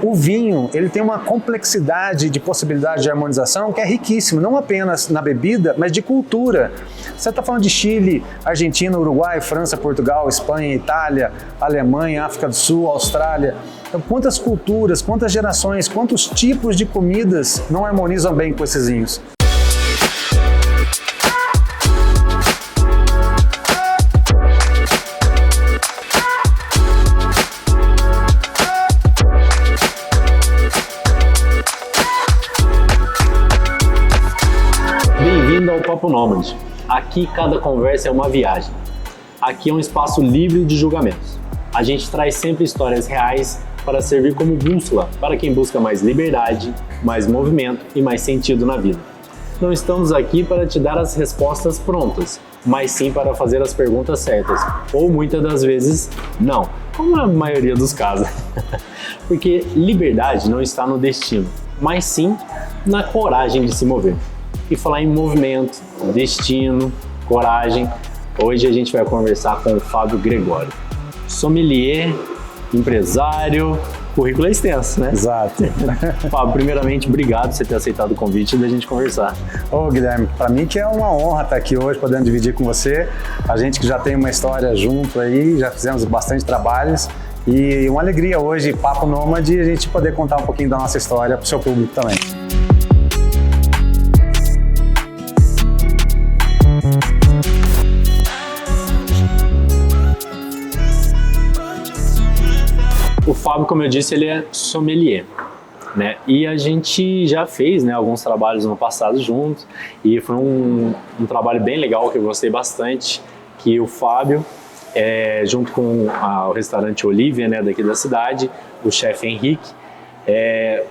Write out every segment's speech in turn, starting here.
O vinho, ele tem uma complexidade de possibilidade de harmonização que é riquíssima, não apenas na bebida, mas de cultura. Você está falando de Chile, Argentina, Uruguai, França, Portugal, Espanha, Itália, Alemanha, África do Sul, Austrália. Então, quantas culturas, quantas gerações, quantos tipos de comidas não harmonizam bem com esses vinhos? Bem-vindo ao Papo Nômade. Aqui cada conversa é uma viagem. Aqui é um espaço livre de julgamentos. A gente traz sempre histórias reais para servir como bússola para quem busca mais liberdade, mais movimento e mais sentido na vida. Não estamos aqui para te dar as respostas prontas, mas sim para fazer as perguntas certas, ou muitas das vezes não, como na maioria dos casos. Porque liberdade não está no destino, mas sim na coragem de se mover. E falar em movimento, destino, coragem, hoje a gente vai conversar com o Fábio Gregório. Sommelier, empresário, currículo é extenso, né? Exato. Fábio, primeiramente, obrigado por você ter aceitado o convite da gente conversar. Ô Guilherme, para mim que é uma honra estar aqui hoje, podendo dividir com você. A gente que já tem uma história junto aí, já fizemos bastante trabalhos. E uma alegria hoje, Papo Nômade, a gente poder contar um pouquinho da nossa história para o seu público também. O Fábio, como eu disse, ele é sommelier, né? E a gente já fez, né, alguns trabalhos no passado juntos e foi um trabalho bem legal que eu gostei bastante, que o Fábio, junto com o restaurante Olivia, né, daqui da cidade, o chefe Henrique,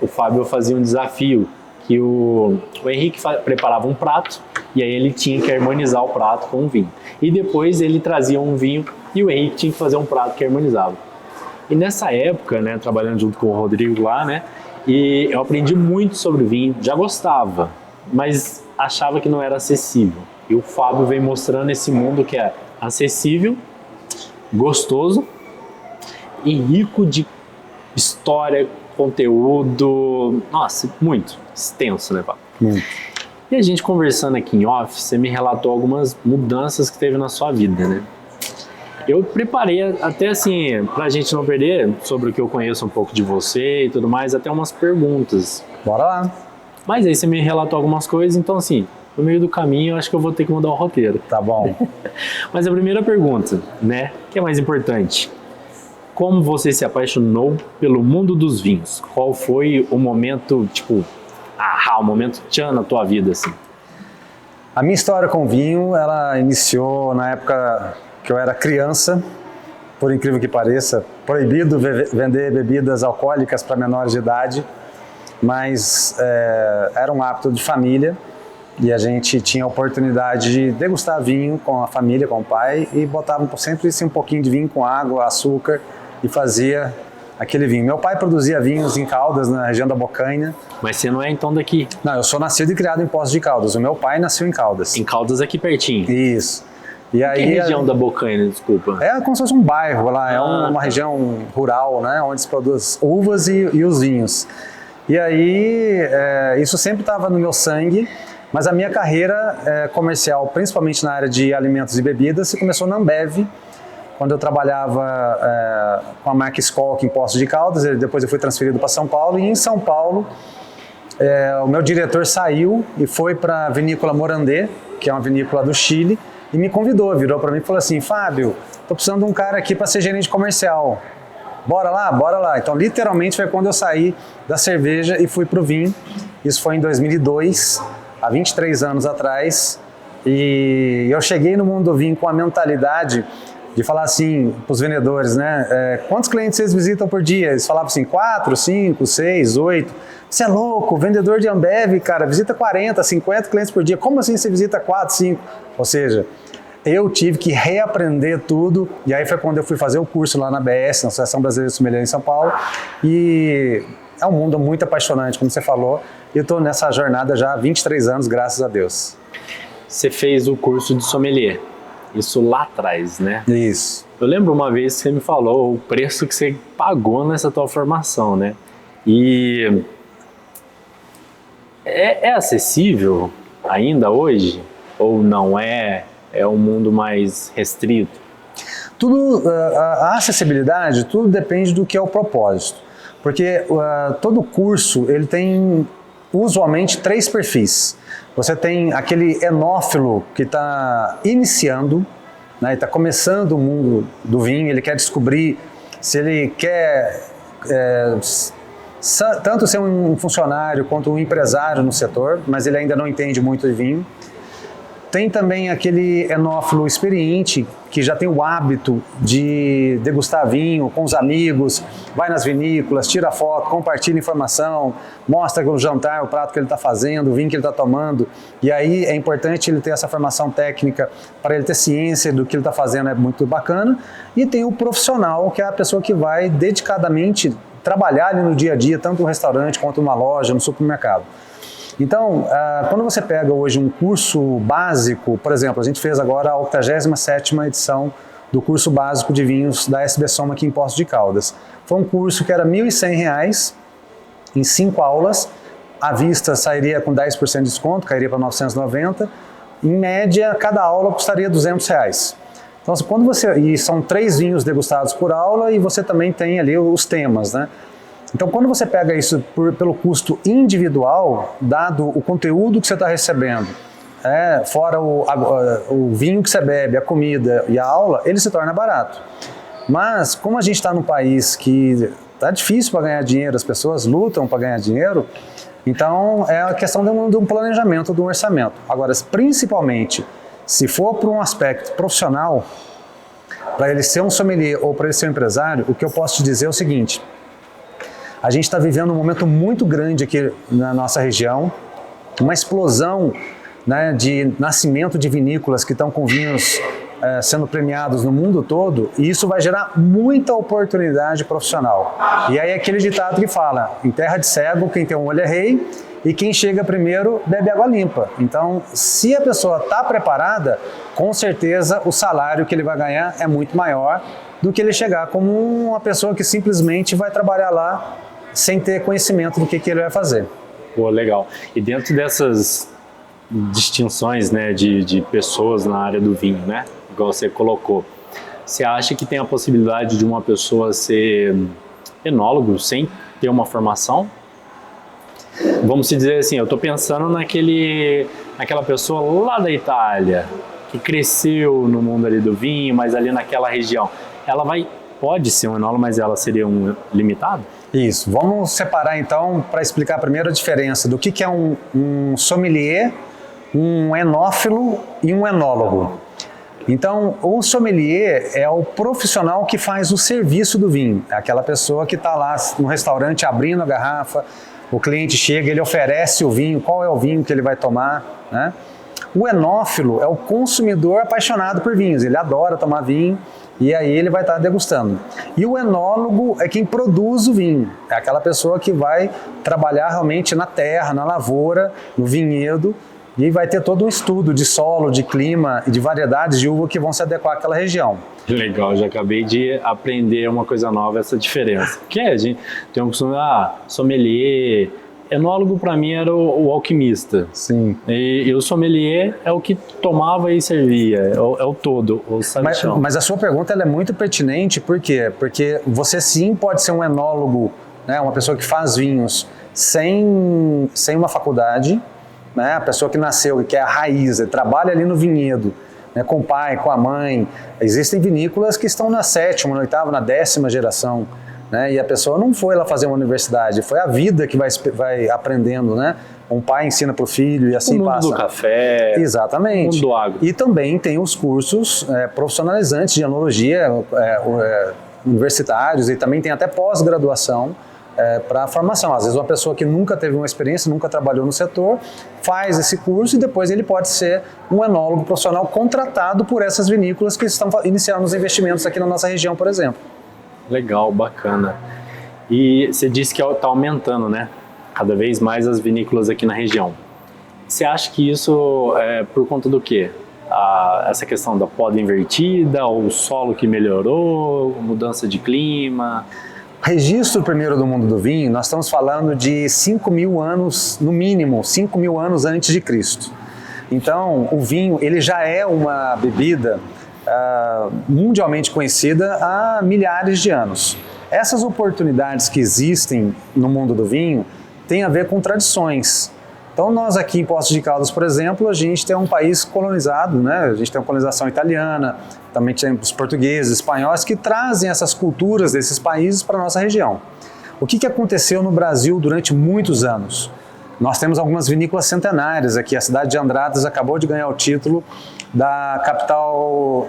o Fábio fazia um desafio que o Henrique preparava um prato e aí ele tinha que harmonizar o prato com um vinho. E depois ele trazia um vinho e o Henrique tinha que fazer um prato que harmonizava. E nessa época, né, trabalhando junto com o Rodrigo lá, né, e eu aprendi muito sobre vinho, já gostava, mas achava que não era acessível. E o Fábio vem mostrando esse mundo que é acessível, gostoso e rico de história, conteúdo, nossa, muito extenso, né, Fábio? E a gente conversando aqui em off, você me relatou algumas mudanças que teve na sua vida, né? Eu preparei até assim, pra gente não perder, sobre o que eu conheço um pouco de você e tudo mais, até umas perguntas. Bora lá. Mas aí você me relatou algumas coisas, então assim, no meio do caminho eu acho que eu vou ter que mudar o roteiro. Tá bom. Mas a primeira pergunta, né, que é mais importante, como você se apaixonou pelo mundo dos vinhos? Qual foi o momento, tipo, o momento tchan na tua vida, assim? A minha história com vinho, ela iniciou na época que eu era criança, por incrível que pareça, proibido vender bebidas alcoólicas para menores de idade, mas era um hábito de família e a gente tinha a oportunidade de degustar vinho com a família, com o pai, e botava sempre assim, um pouquinho de vinho com água, açúcar e fazia aquele vinho. Meu pai produzia vinhos em Caldas, na região da Bocaina. Mas você não é então daqui? Não, eu sou nascido e criado em Poços de Caldas. O meu pai nasceu em Caldas. Em Caldas aqui pertinho? Isso. E aí, que região da Bocaina, desculpa? É como se fosse um bairro lá, é uma região rural, né, onde se produz uvas e os vinhos. E aí, isso sempre estava no meu sangue, mas a minha carreira comercial, principalmente na área de alimentos e bebidas, começou na Ambev, quando eu trabalhava com a marca Skol aqui em Poços de Caldas. Depois eu fui transferido para São Paulo, e em São Paulo o meu diretor saiu e foi para a vinícola Morandé, que é uma vinícola do Chile, e me convidou, virou para mim e falou assim: Fábio, tô precisando de um cara aqui para ser gerente comercial. Bora lá, bora lá. Então, literalmente, foi quando eu saí da cerveja e fui pro vinho. Isso foi em 2002, há 23 anos atrás. E eu cheguei no mundo do vinho com a mentalidade de falar assim para os vendedores, né? Quantos clientes vocês visitam por dia? Eles falavam assim, 4, 5, 6, 8. Você é louco, vendedor de Ambev, cara, visita 40, 50 clientes por dia. Como assim você visita 4, 5? Ou seja, eu tive que reaprender tudo, e aí foi quando eu fui fazer o curso lá na ABS, na Associação Brasileira de Sommelier em São Paulo, e é um mundo muito apaixonante, como você falou, e eu estou nessa jornada já há 23 anos, graças a Deus. Você fez o curso de sommelier, isso lá atrás, né? Isso. Eu lembro uma vez que você me falou o preço que você pagou nessa tua formação, né? E é acessível ainda hoje? Ou não é? É um mundo mais restrito? Tudo, a acessibilidade, tudo depende do que é o propósito. Porque todo curso, ele tem usualmente 3 perfis. Você tem aquele enófilo que está iniciando, né, está começando o mundo do vinho, ele quer descobrir se ele quer tanto ser um funcionário quanto um empresário no setor, mas ele ainda não entende muito de vinho. Tem também aquele enófilo experiente, que já tem o hábito de degustar vinho com os amigos, vai nas vinícolas, tira foto, compartilha informação, mostra no jantar o prato que ele está fazendo, o vinho que ele está tomando. E aí é importante ele ter essa formação técnica para ele ter ciência do que ele está fazendo, é muito bacana. E tem o profissional, que é a pessoa que vai dedicadamente trabalhar ali no dia a dia, tanto no restaurante quanto numa loja, no supermercado. Então, quando você pega hoje um curso básico, por exemplo, a gente fez agora a 87ª edição do curso básico de vinhos da SB Soma aqui em Poços de Caldas. Foi um curso que era R$ 1.100 em 5 aulas, à vista sairia com 10% de desconto, cairia para R$ 990, em média cada aula custaria R$ 200. Então, e são 3 vinhos degustados por aula e você também tem ali os temas, né? Então, quando você pega isso pelo custo individual, dado o conteúdo que você está recebendo, fora o vinho que você bebe, a comida e a aula, ele se torna barato. Mas, como a gente está num país que está difícil para ganhar dinheiro, as pessoas lutam para ganhar dinheiro, então é a questão de um planejamento, de um orçamento. Agora, principalmente, se for para um aspecto profissional, para ele ser um sommelier ou para ele ser um empresário, o que eu posso te dizer é o seguinte: a gente está vivendo um momento muito grande aqui na nossa região, uma explosão, né, de nascimento de vinícolas que estão com vinhos sendo premiados no mundo todo, e isso vai gerar muita oportunidade profissional. E aí é aquele ditado que fala, em terra de cego, quem tem um olho é rei, e quem chega primeiro bebe água limpa. Então, se a pessoa está preparada, com certeza o salário que ele vai ganhar é muito maior do que ele chegar como uma pessoa que simplesmente vai trabalhar lá sem ter conhecimento do que ele vai fazer. Pô, legal. E dentro dessas distinções, né, de pessoas na área do vinho, né, igual você colocou, você acha que tem a possibilidade de uma pessoa ser enólogo sem ter uma formação? Vamos dizer assim, eu estou pensando naquela pessoa lá da Itália, que cresceu no mundo ali do vinho, mas ali naquela região. Ela pode ser um enólogo, mas ela seria um limitado? Isso. Vamos separar então, para explicar primeiro a diferença do que é um sommelier, um enófilo e um enólogo. Então, o sommelier é o profissional que faz o serviço do vinho. É aquela pessoa que está lá no restaurante abrindo a garrafa, o cliente chega, ele oferece o vinho, qual é o vinho que ele vai tomar, né? O enófilo é o consumidor apaixonado por vinhos, ele adora tomar vinho e aí ele vai estar degustando. E o enólogo é quem produz o vinho, é aquela pessoa que vai trabalhar realmente na terra, na lavoura, no vinhedo, e vai ter todo um estudo de solo, de clima e de variedades de uva que vão se adequar àquela região. Legal, já acabei de aprender uma coisa nova, essa diferença. Que a gente tem um costume, sommelier, enólogo para mim era o alquimista. Sim. E o sommelier é o que tomava e servia, é o todo, o sabichão. Mas a sua pergunta ela é muito pertinente, por quê? Porque você sim pode ser um enólogo, né, uma pessoa que faz vinhos sem uma faculdade, né, a pessoa que nasceu, que é a raiz, trabalha ali no vinhedo, né, com o pai, com a mãe. Existem vinícolas que estão na 7ª, na 8ª, na 10ª geração, né, e a pessoa não foi lá fazer uma universidade, foi a vida que vai aprendendo, né? Um pai ensina para o filho e assim passa. O mundo do café. Exatamente. O mundo do agro. E também tem os cursos profissionalizantes de enologia, universitários, e também tem até pós-graduação para a formação. Às vezes uma pessoa que nunca teve uma experiência, nunca trabalhou no setor, faz esse curso e depois ele pode ser um enólogo profissional contratado por essas vinícolas que estão iniciando os investimentos aqui na nossa região, por exemplo. Legal, bacana. E você disse que está aumentando, né? Cada vez mais as vinícolas aqui na região. Você acha que isso é por conta do quê? Essa questão da poda invertida, o solo que melhorou, mudança de clima? Registro primeiro do mundo do vinho, nós estamos falando de 5.000 anos, no mínimo, 5.000 anos antes de Cristo. Então, o vinho, ele já é uma bebida mundialmente conhecida há milhares de anos. Essas oportunidades que existem no mundo do vinho têm a ver com tradições. Então, nós aqui em Poços de Caldas, por exemplo, a gente tem um país colonizado, né? A gente tem uma colonização italiana, também tem os portugueses, espanhóis, que trazem essas culturas desses países para a nossa região. O que aconteceu no Brasil durante muitos anos? Nós temos algumas vinícolas centenárias aqui. A cidade de Andradas acabou de ganhar o título da capital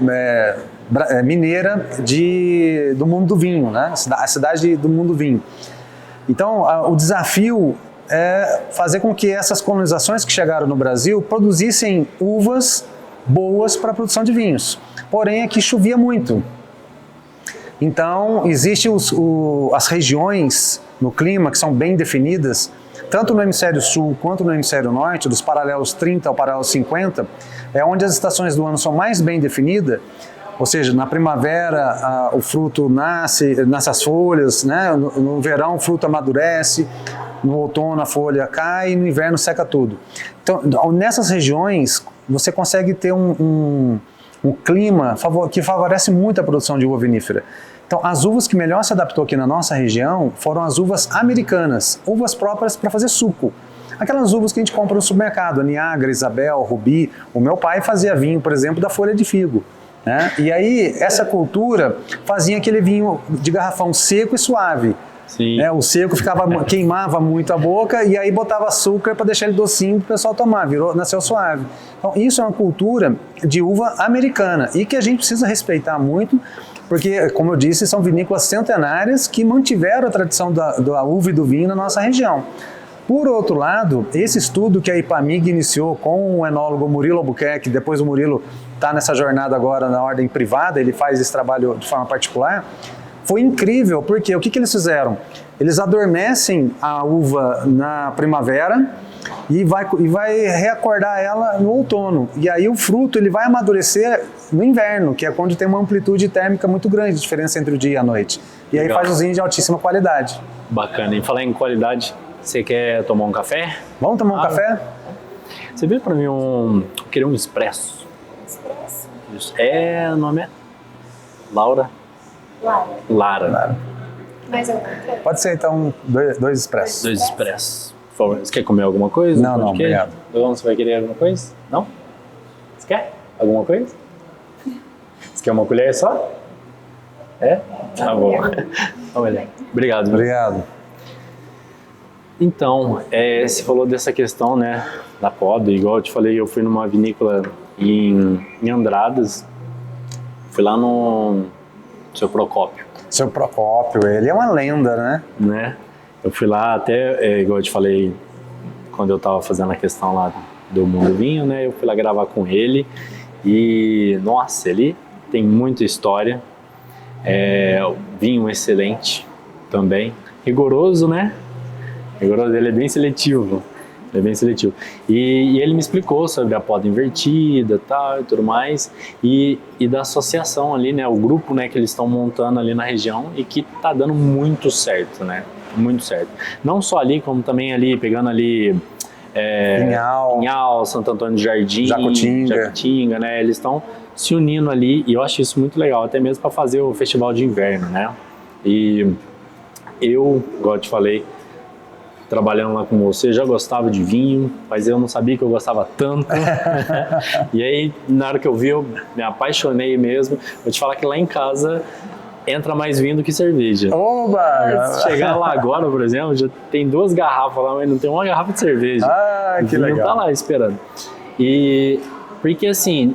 mineira do mundo do vinho, né? A cidade do mundo do vinho. Então, o desafio é fazer com que essas colonizações que chegaram no Brasil produzissem uvas boas para a produção de vinhos. Porém, aqui chovia muito. Então, existem as regiões no clima que são bem definidas, tanto no hemisfério sul quanto no hemisfério norte, dos paralelos 30 ao paralelo 50, é onde as estações do ano são mais bem definidas, ou seja, na primavera o fruto nasce as folhas, né? No verão o fruto amadurece, no outono a folha cai e no inverno seca tudo. Então, nessas regiões você consegue ter um clima que favorece muito a produção de uva vinífera. Então, as uvas que melhor se adaptou aqui na nossa região foram as uvas americanas, uvas próprias para fazer suco. Aquelas uvas que a gente compra no supermercado, Niagara, Isabel, Rubi. O meu pai fazia vinho, por exemplo, da folha de figo, né? E aí, essa cultura fazia aquele vinho de garrafão seco e suave. Sim. Né? O seco queimava muito a boca e aí botava açúcar para deixar ele docinho para o pessoal tomar, nasceu suave. Então, isso é uma cultura de uva americana e que a gente precisa respeitar muito, porque, como eu disse, são vinícolas centenárias que mantiveram a tradição da uva e do vinho na nossa região. Por outro lado, esse estudo que a IPAMIG iniciou com o enólogo Murilo Albuquerque, depois o Murilo está nessa jornada agora na ordem privada, ele faz esse trabalho de forma particular, foi incrível, porque o que eles fizeram? Eles adormecem a uva na primavera e vai reacordar ela no outono. E aí o fruto ele vai amadurecer no inverno, que é quando tem uma amplitude térmica muito grande, diferença entre o dia e a noite. E aí faz os vinhos de altíssima qualidade. Bacana. E falar em qualidade, você quer tomar um café? Vamos tomar um café? Você vê para mim eu queria um expresso. Expresso? Isso. O nome é? Laura? Lara. Mais alguma coisa? Pode ser então dois expressos. 2 expressos. Por favor. Você quer comer alguma coisa? Não, obrigado. Você vai querer alguma coisa? Não? Você quer alguma coisa? Você quer uma colher só? É? Tá bom. Obrigado. Obrigado. Então, você falou dessa questão, né, da poda. Igual eu te falei, eu fui numa vinícola em Andradas. Fui lá no Seu Procópio. Seu Procópio, ele é uma lenda, né? Eu fui lá até, igual eu te falei, quando eu tava fazendo a questão lá do Mundo Vinho, né? Eu fui lá gravar com ele e, nossa, ele tem muita história. Vinho excelente também. Rigoroso, né? Rigoroso, ele é bem seletivo. E ele me explicou sobre a poda invertida e tudo mais, e da associação ali, né, o grupo, né, que eles estão montando ali na região e que tá dando muito certo, né, muito certo. Não só ali, como também ali, pegando ali Pinhal, Santo Antônio do Jardim, Jacutinga, né, eles estão se unindo ali e eu acho isso muito legal, até mesmo para fazer o festival de inverno, né, e eu, igual eu te falei, trabalhando lá com você, já gostava de vinho, mas eu não sabia que eu gostava tanto. E aí, na hora que eu vi, eu me apaixonei mesmo. Vou te falar que lá em casa entra mais vinho do que cerveja. Oba! Se chegar lá agora, por exemplo, já tem 2 garrafas lá, mas não tem uma garrafa de cerveja. Ah, que legal. Não tá lá esperando. E porque assim,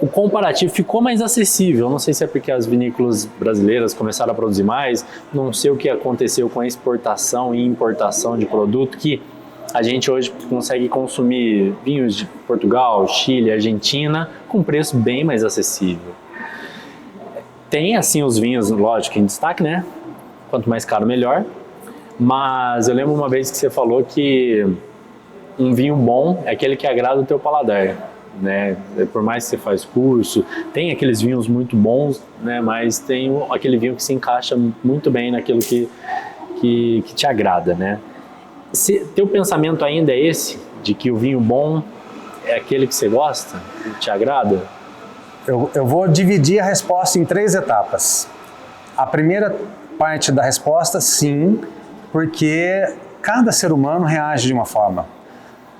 o comparativo ficou mais acessível. Não sei se é porque as vinícolas brasileiras começaram a produzir mais, não sei o que aconteceu com a exportação e importação de produto, que a gente hoje consegue consumir vinhos de Portugal, Chile, Argentina, com preço bem mais acessível. Tem assim os vinhos, lógico, em destaque, né? Quanto mais caro, melhor. Mas eu lembro uma vez que você falou que um vinho bom é aquele que agrada o teu paladar. né? Por mais que você faz curso, tem aqueles vinhos muito bons, né? Mas tem aquele vinho que se encaixa muito bem naquilo que te agrada, né? Teu pensamento ainda é esse, de que o vinho bom é aquele que você gosta, que te agrada? Eu vou dividir a resposta em 3 etapas. A primeira parte da resposta, sim, porque cada ser humano reage de uma forma.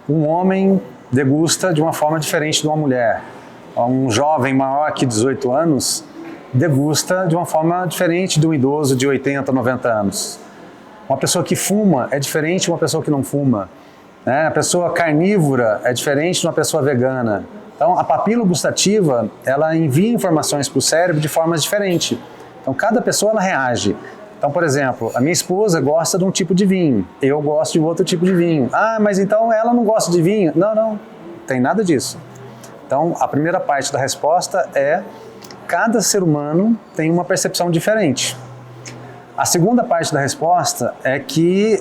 Um homem degusta de uma forma diferente de uma mulher. Um jovem maior que 18 anos degusta de uma forma diferente de um idoso de 80, 90 anos. Uma pessoa que fuma é diferente de uma pessoa que não fuma, né? A pessoa carnívora é diferente de uma pessoa vegana. Então, a papila gustativa, ela envia informações para o cérebro de formas diferentes. Então, cada pessoa ela reage. Então, por exemplo, a minha esposa gosta de um tipo de vinho, eu gosto de outro tipo de vinho. Ah, mas então ela não gosta de vinho? Não tem nada disso. Então, a primeira parte da resposta é cada ser humano tem uma percepção diferente. A segunda parte da resposta é que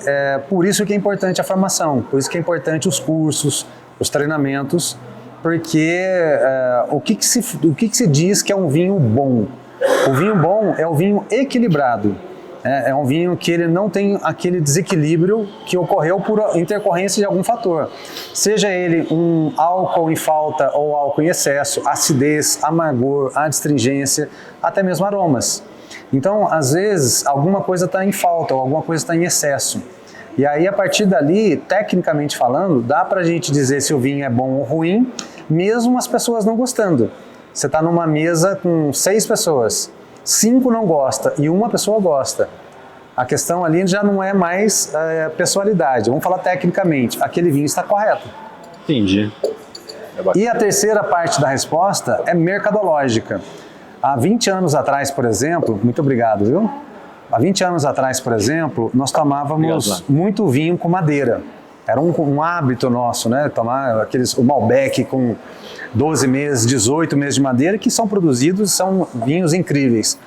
por isso que é importante a formação, por isso que é importante os cursos, os treinamentos, porque o que se diz que é um vinho bom? O vinho bom é o vinho equilibrado. É um vinho que ele não tem aquele desequilíbrio que ocorreu por intercorrência de algum fator. Seja ele um álcool em falta ou álcool em excesso, acidez, amargor, adstringência, até mesmo aromas. Então, às vezes, alguma coisa está em falta ou alguma coisa está em excesso. E aí, a partir dali, tecnicamente falando, dá para a gente dizer se o vinho é bom ou ruim, mesmo as pessoas não gostando. Você está numa mesa com 6 pessoas, 5 não gostam e uma pessoa gosta. A questão ali já não é mais pessoalidade. Vamos falar tecnicamente, aquele vinho está correto. Entendi. E a terceira parte da resposta é mercadológica. Há 20 anos atrás, por exemplo, muito obrigado, viu? Há 20 anos atrás, por exemplo, nós tomávamos muito vinho com madeira. Era um hábito nosso, né? Tomar o Malbec com 12 meses, 18 meses de madeira, que são produzidos, são vinhos incríveis.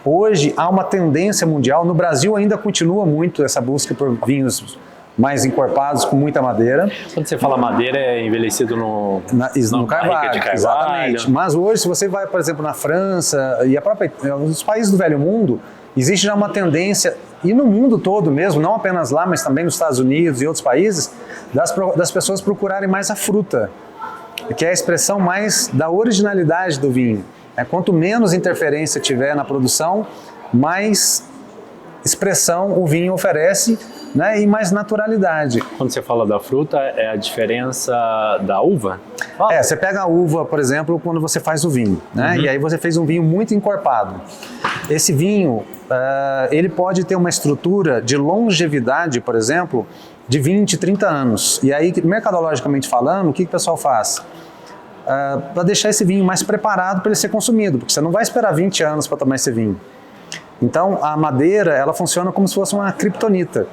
Hoje há uma tendência mundial, no Brasil ainda continua muito essa busca por vinhos mais encorpados, com muita madeira. Quando você fala madeira, é envelhecido no carvalho, exatamente. Mas hoje, se você vai, por exemplo, na França e os países do Velho Mundo, existe já uma tendência, e no mundo todo mesmo, não apenas lá, mas também nos Estados Unidos e outros países, das pessoas procurarem mais a fruta, que é a expressão mais da originalidade do vinho. Quanto menos interferência tiver na produção, mais expressão o vinho oferece, né, e mais naturalidade. Quando você fala da fruta, é a diferença da uva? Você pega a uva, por exemplo, quando você faz o vinho, né, e aí você fez um vinho muito encorpado. Esse vinho, ele pode ter uma estrutura de longevidade, por exemplo, de 20, 30 anos. E aí, mercadologicamente falando, o que o pessoal faz? Para deixar esse vinho mais preparado para ele ser consumido, porque você não vai esperar 20 anos para tomar esse vinho. Então, a madeira, ela funciona como se fosse uma criptonita,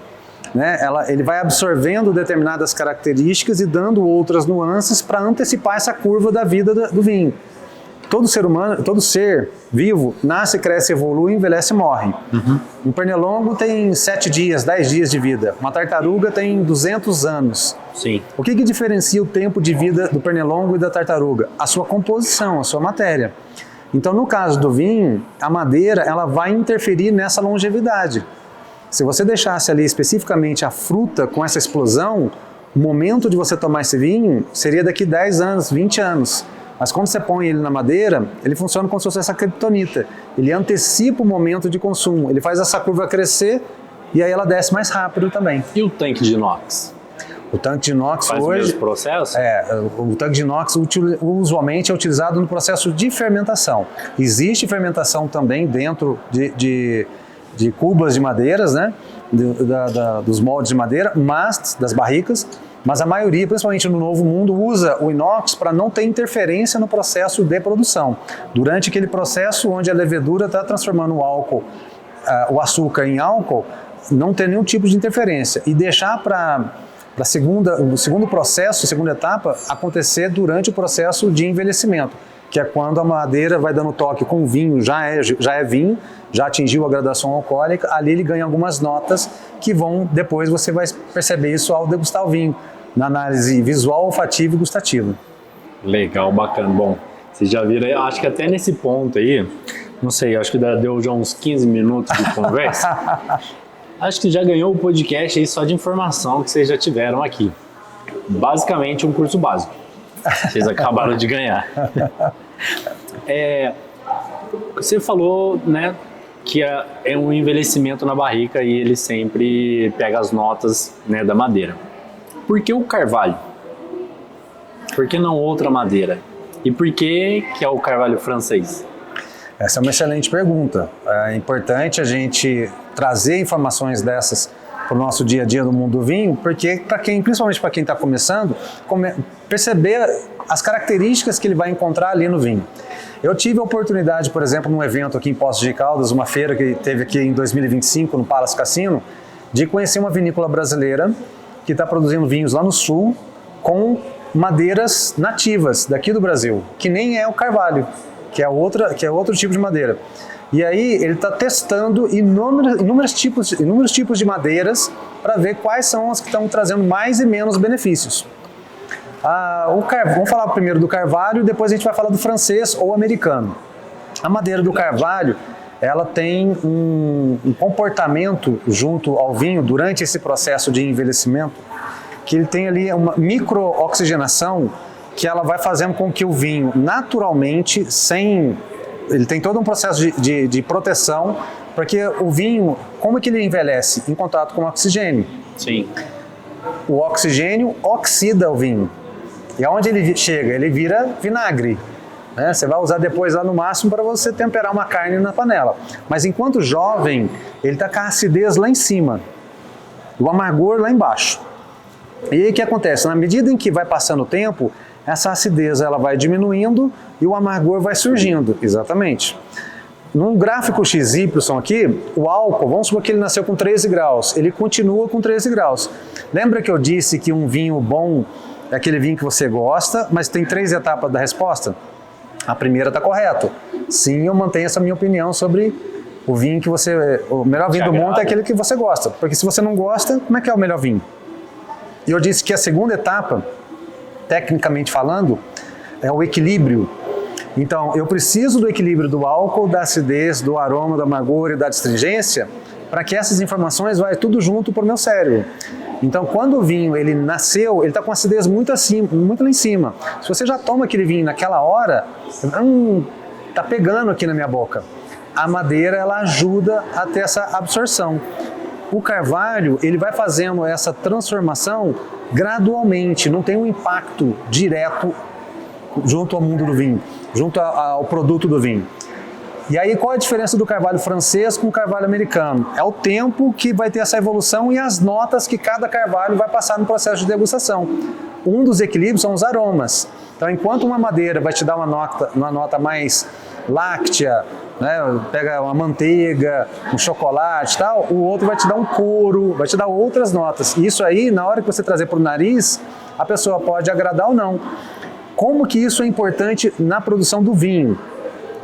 né? Ele vai absorvendo determinadas características e dando outras nuances para antecipar essa curva da vida do vinho. Todo ser humano, todo ser vivo, nasce, cresce, evolui, envelhece e morre. Um pernilongo tem 7 dias, 10 dias de vida. Uma tartaruga tem 200 anos. Sim. O que diferencia o tempo de vida do pernilongo e da tartaruga? A sua composição, a sua matéria. Então, no caso do vinho, a madeira ela vai interferir nessa longevidade. Se você deixasse ali especificamente a fruta com essa explosão, o momento de você tomar esse vinho seria daqui 10 anos, 20 anos. Mas quando você põe ele na madeira, ele funciona como se fosse essa criptonita. Ele antecipa o momento de consumo, ele faz essa curva crescer e aí ela desce mais rápido também. E o tanque de inox? O tanque de inox faz hoje... o mesmo processo? O tanque de inox usualmente é utilizado no processo de fermentação. Existe fermentação também dentro de cubas de madeiras, né? Dos moldes de madeira, das barricas, mas a maioria, principalmente no Novo Mundo, usa o inox para não ter interferência no processo de produção. Durante aquele processo onde a levedura está transformando o açúcar em álcool, não tem nenhum tipo de interferência. E deixar o segundo processo, a segunda etapa, acontecer durante o processo de envelhecimento, que é quando a madeira vai dando toque com o vinho, já é vinho, já atingiu a graduação alcoólica, ali ele ganha algumas notas que depois você vai perceber isso ao degustar o vinho, na análise visual, olfativa e gustativa. Legal, bacana. Bom, vocês já viram aí, acho que até nesse ponto aí, não sei, acho que deu já uns 15 minutos de conversa. Acho que já ganhou o podcast aí só de informação que vocês já tiveram aqui. Basicamente um curso básico. Vocês acabaram de ganhar. Você falou, né, que é um envelhecimento na barrica e ele sempre pega as notas, né, da madeira. Por que o carvalho? Por que não outra madeira? E por que é o carvalho francês? Essa é uma excelente pergunta. É importante a gente trazer informações dessas para o nosso dia a dia do mundo do vinho, porque principalmente para quem está começando, perceber as características que ele vai encontrar ali no vinho. Eu tive a oportunidade, por exemplo, num evento aqui em Poços de Caldas, uma feira que teve aqui em 2025 no Palace Cassino, de conhecer uma vinícola brasileira que está produzindo vinhos lá no sul com madeiras nativas daqui do Brasil, que nem é o carvalho, que é outro tipo de madeira. E aí ele está testando inúmeros tipos de madeiras para ver quais são as que estão trazendo mais e menos benefícios. Vamos falar primeiro do carvalho, depois a gente vai falar do francês ou americano. A madeira do carvalho, ela tem um comportamento junto ao vinho durante esse processo de envelhecimento, que ele tem ali uma micro-oxigenação que ela vai fazendo com que o vinho naturalmente, ele tem todo um processo de proteção, porque o vinho, como é que ele envelhece? Em contato com o oxigênio. Sim. O oxigênio oxida o vinho. E aonde ele chega? Ele vira vinagre. Né? Você vai usar depois lá no máximo para você temperar uma carne na panela. Mas enquanto jovem, ele está com a acidez lá em cima, o amargor lá embaixo. E aí o que acontece? Na medida em que vai passando o tempo, essa acidez ela vai diminuindo e o amargor vai surgindo. Exatamente. Num gráfico XY aqui, o álcool, vamos supor que ele nasceu com 13 graus, ele continua com 13 graus. Lembra que eu disse que um vinho bom é aquele vinho que você gosta, mas tem 3 etapas da resposta? A primeira está correta. Sim, eu mantenho essa minha opinião sobre o vinho que o melhor vinho do mundo é aquele que você gosta. Porque se você não gosta, como é que é o melhor vinho? E eu disse que a segunda etapa, tecnicamente falando, é o equilíbrio. Então, eu preciso do equilíbrio do álcool, da acidez, do aroma, do amargor e da astringência, para que essas informações vão tudo junto para o meu cérebro. Então, quando o vinho ele nasceu, ele está com acidez muito lá em cima. Se você já toma aquele vinho naquela hora, está pegando aqui na minha boca. A madeira ela ajuda a ter essa absorção. O carvalho ele vai fazendo essa transformação gradualmente, não tem um impacto direto junto ao mundo do vinho, junto ao produto do vinho. E aí qual é a diferença do carvalho francês com o carvalho americano? É o tempo que vai ter essa evolução e as notas que cada carvalho vai passar no processo de degustação. Um dos equilíbrios são os aromas. Então enquanto uma madeira vai te dar uma nota mais láctea, né, pega uma manteiga, um chocolate e tal, o outro vai te dar um couro, vai te dar outras notas. E isso aí, na hora que você trazer para o nariz, a pessoa pode agradar ou não. Como que isso é importante na produção do vinho?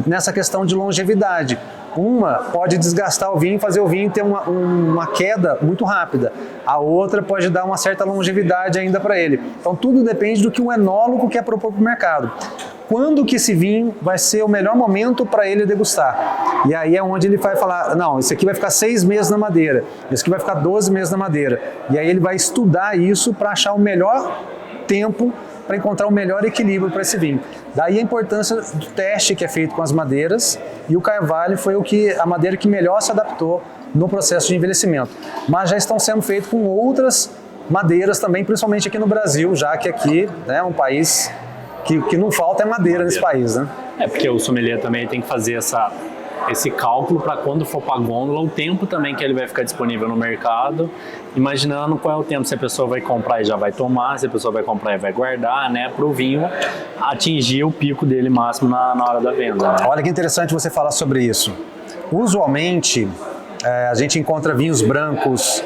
Nessa questão de longevidade. Uma pode desgastar o vinho e fazer o vinho ter uma queda muito rápida. A outra pode dar uma certa longevidade ainda para ele. Então tudo depende do que o enólogo quer propor para o mercado. Quando que esse vinho vai ser o melhor momento para ele degustar? E aí é onde ele vai falar, não, esse aqui vai ficar 6 meses na madeira, esse aqui vai ficar 12 meses na madeira. E aí ele vai estudar isso para achar o melhor tempo para encontrar o melhor equilíbrio para esse vinho. Daí a importância do teste que é feito com as madeiras, e o carvalho foi a madeira que melhor se adaptou no processo de envelhecimento. Mas já estão sendo feitos com outras madeiras também, principalmente aqui no Brasil, já que aqui é um país que não falta madeira nesse país, né? Porque o sommelier também tem que fazer esse cálculo para quando for para a gôndola, o tempo também que ele vai ficar disponível no mercado, imaginando qual é o tempo, se a pessoa vai comprar e já vai tomar, se a pessoa vai comprar e vai guardar, né, para o vinho atingir o pico dele máximo na hora da venda. Né? Olha que interessante você falar sobre isso. Usualmente, a gente encontra vinhos brancos,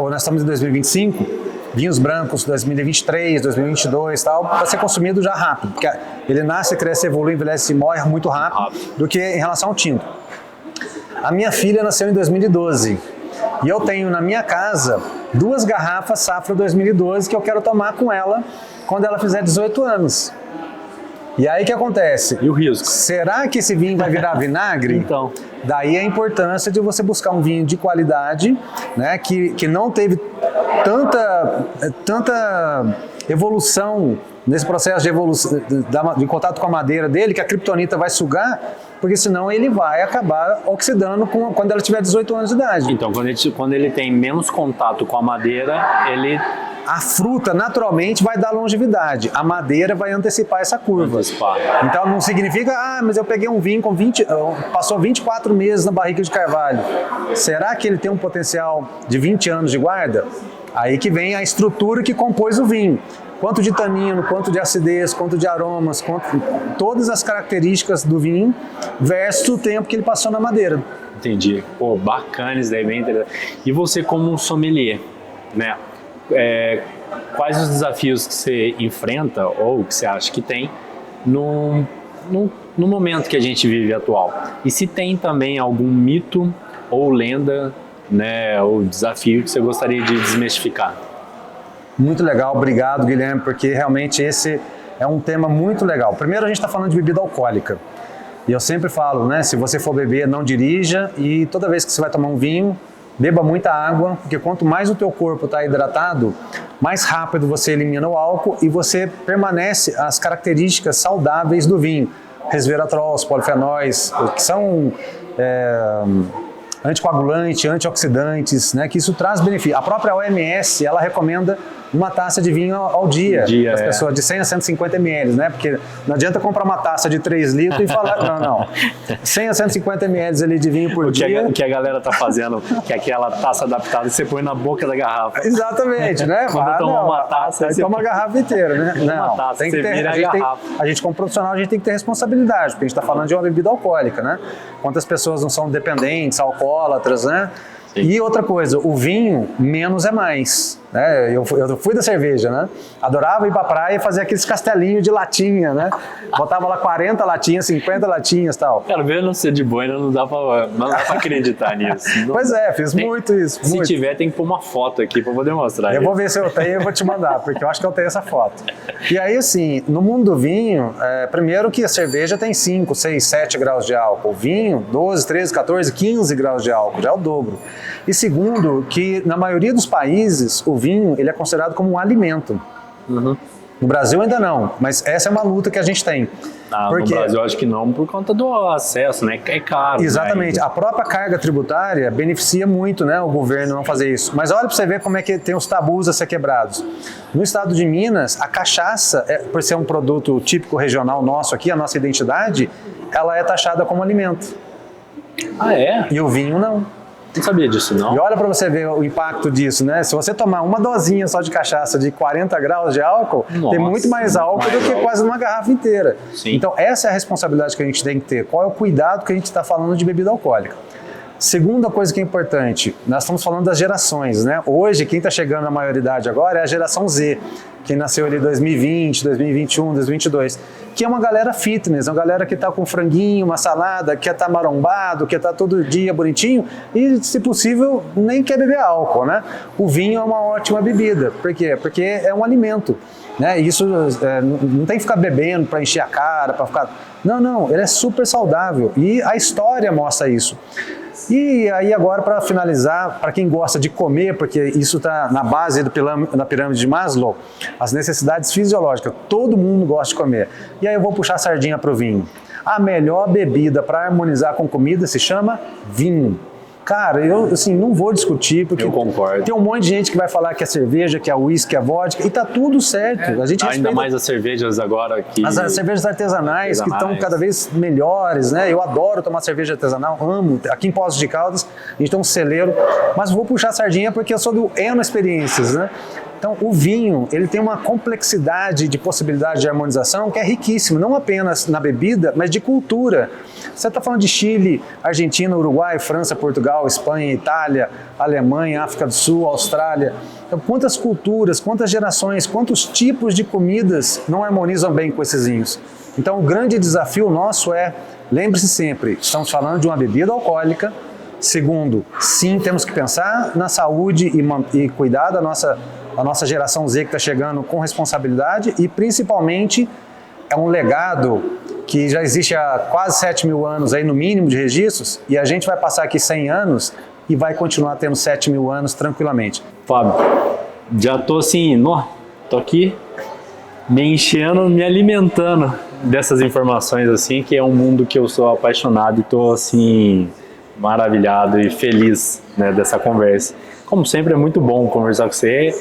nós estamos em 2025, vinhos brancos 2023, 2022 tal, para ser consumido já rápido, porque ele nasce, cresce, evolui, envelhece e morre muito rápido do que em relação ao tinto. A minha filha nasceu em 2012 e eu tenho na minha casa 2 garrafas safra 2012 que eu quero tomar com ela quando ela fizer 18 anos. E aí o que acontece? E o risco? Será que esse vinho vai virar vinagre? Então. Daí a importância de você buscar um vinho de qualidade, né, que não teve tanta evolução nesse processo de evolução, de contato com a madeira dele, que a criptonita vai sugar, porque senão ele vai acabar oxidando quando ela tiver 18 anos de idade. Então, quando ele tem menos contato com a madeira, ele... A fruta, naturalmente, vai dar longevidade. A madeira vai antecipar essa curva. Então, não significa, mas eu peguei um vinho com passou 24 meses na barrica de carvalho. Será que ele tem um potencial de 20 anos de guarda? Aí que vem a estrutura que compôs o vinho. Quanto de tanino, quanto de acidez, quanto de aromas, todas as características do vinho versus o tempo que ele passou na madeira. Entendi. Pô, bacana isso daí, bem interessante. E você como um sommelier, né? Quais os desafios que você enfrenta ou que você acha que tem no momento que a gente vive atual? E se tem também algum mito ou lenda, né, ou desafio que você gostaria de desmistificar? Muito legal, obrigado, Guilherme, porque realmente esse é um tema muito legal. Primeiro, a gente está falando de bebida alcoólica. E eu sempre falo, né, se você for beber, não dirija, e toda vez que você vai tomar um vinho, beba muita água, porque quanto mais o teu corpo está hidratado, mais rápido você elimina o álcool e você permanece as características saudáveis do vinho. Resveratrol, os polifenóis, que são anticoagulantes, antioxidantes, né, que isso traz benefício. A própria OMS, ela recomenda uma taça de vinho ao dia das pessoas, de 100 a 150 ml, né? Porque não adianta comprar uma taça de 3 litros e falar, não. 100 a 150 ml ali de vinho por dia. O que a galera tá fazendo, que é aquela taça adaptada que você põe na boca da garrafa. Exatamente, né? Quando toma uma taça, você toma a garrafa inteira, né? Uma taça, tem que ter, vira a garrafa. A gente como profissional, a gente tem que ter responsabilidade, porque a gente está falando de uma bebida alcoólica, né? Quantas pessoas não são dependentes, alcoólatras, né? Sim. E outra coisa, o vinho, menos é mais. Né? Eu fui da cerveja, né? Adorava ir pra praia e fazer aqueles castelinhos de latinha, né? Botava lá 40 latinhas, 50 latinhas e tal. Cara, vendo você de boina, não dá pra acreditar nisso. Pois fiz muito isso. Se tiver, tem que pôr uma foto aqui pra poder mostrar. Eu vou ver se eu tenho e eu vou te mandar, porque eu acho que eu tenho essa foto. E aí, assim, no mundo do vinho, primeiro que a cerveja tem 5, 6, 7 graus de álcool. O vinho, 12, 13, 14, 15 graus de álcool, já é o dobro. E segundo, que na maioria dos países, o vinho ele é considerado como um alimento. Uhum. No Brasil ainda não, mas essa é uma luta que a gente tem. Porque... No Brasil acho que não, por conta do acesso, né? É caro. Exatamente. Né? A própria carga tributária beneficia muito, né, o governo não fazer isso. Mas olha para você ver como é que tem os tabus a ser quebrados. No estado de Minas, a cachaça, por ser um produto típico regional nosso aqui, a nossa identidade, ela é taxada como alimento. Ah, é? E o vinho não. Não sabia disso, não. E olha para você ver o impacto disso, né? Se você tomar uma dosinha só de cachaça de 40 graus de álcool, tem muito mais álcool do que quase uma garrafa inteira. Sim. Então, essa é a responsabilidade que a gente tem que ter. Qual é o cuidado que a gente está falando de bebida alcoólica? Segunda coisa que é importante, nós estamos falando das gerações, né? Hoje, quem está chegando na maioridade agora é a geração Z, que nasceu ali em 2020, 2021, 2022, que é uma galera fitness, uma galera que está com franguinho, uma salada, que está marombado, que está todo dia bonitinho e, se possível, nem quer beber álcool, né? O vinho é uma ótima bebida. Por quê? Porque é um alimento, né? Isso não tem que ficar bebendo para encher a cara, para ficar... Não, ele é super saudável e a história mostra isso. E aí agora, para finalizar, para quem gosta de comer, porque isso está na base da pirâmide de Maslow, as necessidades fisiológicas, todo mundo gosta de comer. E aí eu vou puxar a sardinha para o vinho. A melhor bebida para harmonizar com comida se chama vinho. Cara, eu assim, não vou discutir, porque eu concordo. Tem um monte de gente que vai falar que é cerveja, que é uísque, que é vodka, e tá tudo certo. A gente ainda mais as cervejas agora que... As cervejas artesanais que estão cada vez melhores, né? Eu adoro tomar cerveja artesanal, amo. Aqui em Poços de Caldas, a gente tem um celeiro, mas vou puxar a sardinha porque eu sou do Eno Experiências, né? Então, o vinho, ele tem uma complexidade de possibilidade de harmonização que é riquíssima, não apenas na bebida, mas de cultura. Você está falando de Chile, Argentina, Uruguai, França, Portugal, Espanha, Itália, Alemanha, África do Sul, Austrália. Então, quantas culturas, quantas gerações, quantos tipos de comidas não harmonizam bem com esses vinhos? Então, o grande desafio nosso lembre-se sempre, estamos falando de uma bebida alcoólica Segundo, sim, temos que pensar na saúde e cuidar da nossa geração Z que está chegando com responsabilidade e, principalmente, é um legado que já existe há quase 7.000 anos, aí no mínimo, de registros, e a gente vai passar aqui 100 anos e vai continuar tendo 7.000 anos tranquilamente. Fábio, já tô assim, tô aqui me enchendo, me alimentando dessas informações, assim, que é um mundo que eu sou apaixonado e tô, assim, maravilhado e feliz, né, dessa conversa. Como sempre, é muito bom conversar com você,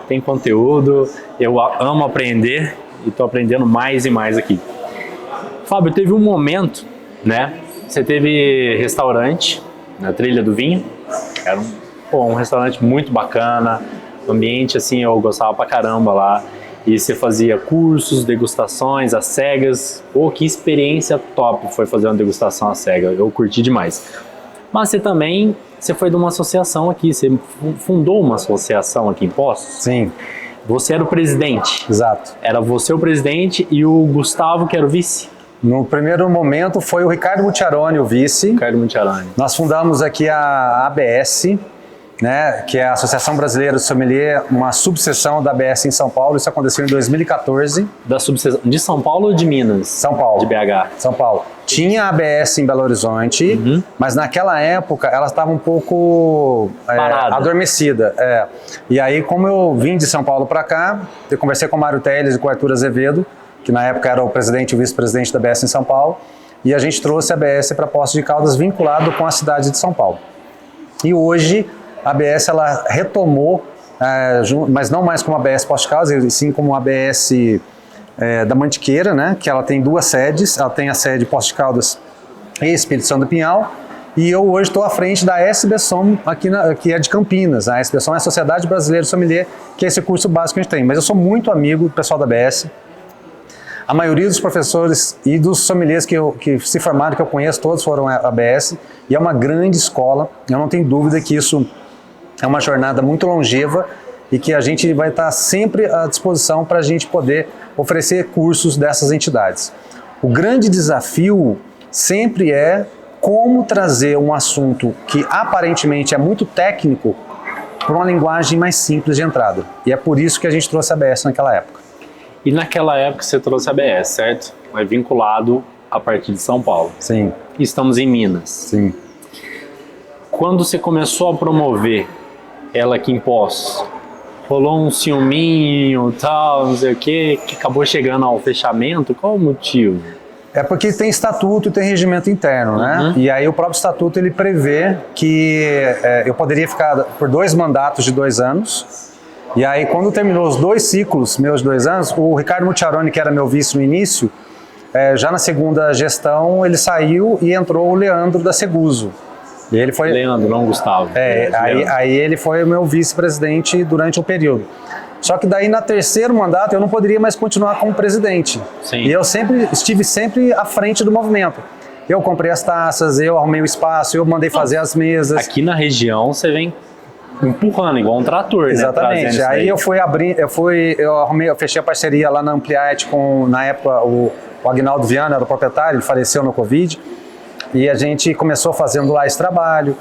tem conteúdo, eu amo aprender e tô aprendendo mais e mais aqui. Fábio, teve um momento, né, você teve restaurante na Trilha do Vinho, era um restaurante muito bacana, ambiente, assim, eu gostava pra caramba lá. E você fazia cursos, degustações às cegas. Pô, que experiência top foi fazer uma degustação às cegas. Eu curti demais. Mas você foi de uma associação aqui. Você fundou uma associação aqui em Poços? Sim. Você era o presidente. Exato. Era você o presidente e o Gustavo, que era o vice? No primeiro momento foi o Ricardo Mucciarone, o vice. Ricardo Mucciarone. Nós fundamos aqui a ABS, né, que é a Associação Brasileira de Sommelier, uma subseção da ABS em São Paulo. Isso aconteceu em 2014. Da subseção de São Paulo ou de Minas? São Paulo. De BH? São Paulo. Tinha a ABS em Belo Horizonte, mas naquela época ela estava um pouco adormecida. E aí, como eu vim de São Paulo para cá, eu conversei com o Mário Teles e com o Arthur Azevedo, que na época era o presidente e o vice-presidente da ABS em São Paulo, e a gente trouxe a ABS para Poços de Caldas vinculado com a cidade de São Paulo. E hoje a ABS ela retomou, mas não mais como a ABS Poços de Caldas, e sim como a ABS da Mantiqueira, né, que ela tem duas sedes, ela tem a sede Poços de Caldas e Espírito Santo do Pinhal, e eu hoje estou à frente da SBSOM, que é de Campinas. A SBSOM é a Sociedade Brasileira de Sommelier, que é esse curso básico que a gente tem. Mas eu sou muito amigo do pessoal da ABS. A maioria dos professores e dos sommeliers que se formaram, que eu conheço, todos foram a ABS, e é uma grande escola. Eu não tenho dúvida que isso é uma jornada muito longeva e que a gente vai estar sempre à disposição para a gente poder oferecer cursos dessas entidades. O grande desafio sempre é como trazer um assunto que aparentemente é muito técnico para uma linguagem mais simples de entrada. E é por isso que a gente trouxe a ABS naquela época. E naquela época você trouxe a ABS, certo? É vinculado a partir de São Paulo. Sim. Estamos em Minas. Sim. Quando você começou a promover ela aqui em Poços, rolou um ciúminho, tal, não sei o quê, que acabou chegando ao fechamento? Qual o motivo? É porque tem estatuto e tem regimento interno, né? E aí o próprio estatuto ele prevê que eu poderia ficar por 2 mandatos de 2 anos. E aí, quando terminou os 2 ciclos, meus 2 anos, o Ricardo Mucciarone, que era meu vice no início, já na segunda gestão, ele saiu e entrou o Leandro da Seguso. E ele foi... Leandro, não Gustavo. Aí ele foi o meu vice-presidente durante um período. Só que daí, na terceiro mandato, eu não poderia mais continuar como presidente. Sim. E eu estive sempre à frente do movimento. Eu comprei as taças, eu arrumei o espaço, eu mandei fazer as mesas. Aqui na região, você vem empurrando, igual um trator, exatamente. Né? Aí eu fui abrir, eu fechei a parceria lá na Ampliat com, na época, o Agnaldo Viana era o proprietário, ele faleceu no Covid, e a gente começou fazendo lá esse trabalho.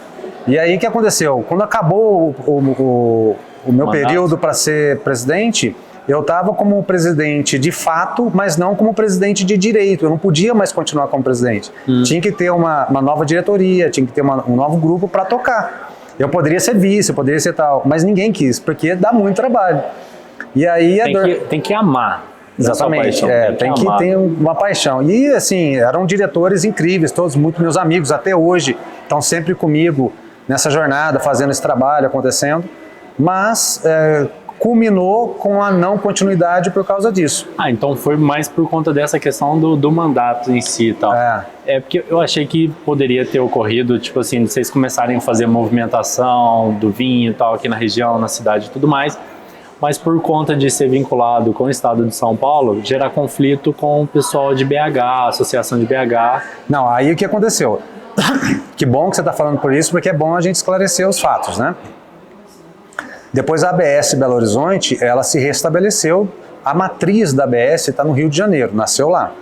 E aí o que aconteceu? Quando acabou o meu período para ser presidente, eu estava como presidente de fato, mas não como presidente de direito. Eu não podia mais continuar como presidente. Tinha que ter uma nova diretoria, tinha que ter um novo grupo para tocar. Eu poderia ser vice, eu poderia ser tal, mas ninguém quis, porque dá muito trabalho. E aí tem que amar. Exatamente, tem que ter uma paixão. E assim, eram diretores incríveis, todos muito meus amigos, até hoje, estão sempre comigo nessa jornada, fazendo esse trabalho, acontecendo. Mas culminou com a não continuidade por causa disso. Então foi mais por conta dessa questão do mandato em si e tal. Porque eu achei que poderia ter ocorrido, tipo assim, vocês começarem a fazer movimentação do vinho e tal aqui na região, na cidade e tudo mais, mas por conta de ser vinculado com o estado de São Paulo, gerar conflito com o pessoal de BH, associação de BH. Não, aí o que aconteceu? Que bom que você está falando por isso, porque é bom a gente esclarecer os fatos, né? Depois a ABS Belo Horizonte, ela se restabeleceu, a matriz da ABS está no Rio de Janeiro, nasceu lá.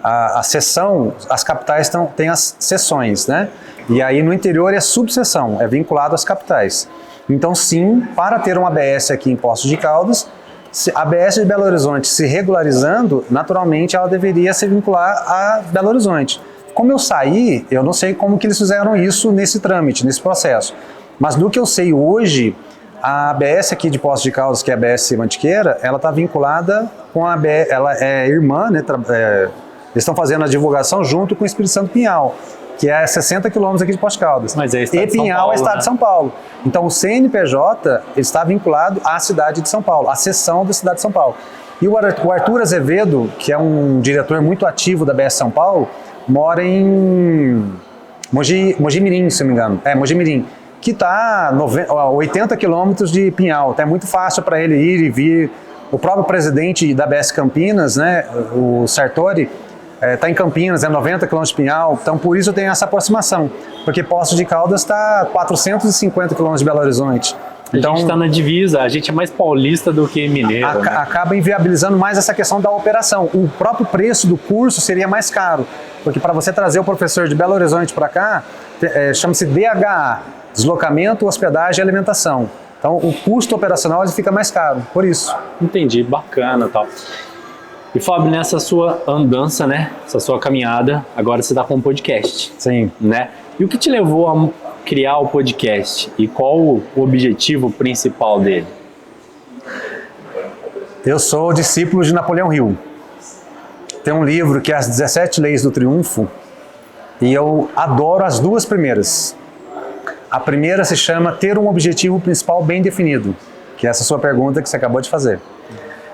A seção, as capitais têm as seções, né? E aí no interior é subseção, é vinculado às capitais. Então sim, para ter uma ABS aqui em Poços de Caldas, a ABS de Belo Horizonte se regularizando, naturalmente ela deveria se vincular a Belo Horizonte. Como eu saí, eu não sei como que eles fizeram isso nesse trâmite, nesse processo. Mas do que eu sei hoje, a ABS aqui de Poços de Caldas, que é a ABS Mantiqueira, ela está vinculada com a ABS, ela é irmã, né? Eles estão fazendo a divulgação junto com o Espírito Santo Pinhal, que é 60 quilômetros aqui de Poços de Caldas. Mas é estado e de São Pinhal Paulo, é estado né? de São Paulo. Então o CNPJ está vinculado à cidade de São Paulo, à seção da cidade de São Paulo. E o Arthur Azevedo, que é um diretor muito ativo da ABS São Paulo, mora em Mojimirim, se não me engano. É, Mojimirim, que está a 80 quilômetros de Pinhal. Então é muito fácil para ele ir e vir. O próprio presidente da ABS Campinas, né, o Sartori, está em Campinas, é 90 quilômetros de Pinhal, então por isso eu tenho essa aproximação, porque Poços de Caldas está 450 quilômetros de Belo Horizonte. Então, a gente está na divisa, a gente é mais paulista do que mineiro. Né? Acaba inviabilizando mais essa questão da operação. O próprio preço do curso seria mais caro, porque para você trazer o professor de Belo Horizonte para cá, chama-se DHA, deslocamento, hospedagem e alimentação. Então o custo operacional ele fica mais caro, por isso. Entendi, bacana e tal. E Fábio, nessa sua andança, né, essa sua caminhada, agora você está com um podcast. Sim. Né? E o que te levou a criar o podcast e qual o objetivo principal dele? Eu sou discípulo de Napoleão Hill. Tem um livro que é As 17 Leis do Triunfo e eu adoro as duas primeiras. A primeira se chama Ter um Objetivo Principal Bem Definido, que é essa sua pergunta que você acabou de fazer.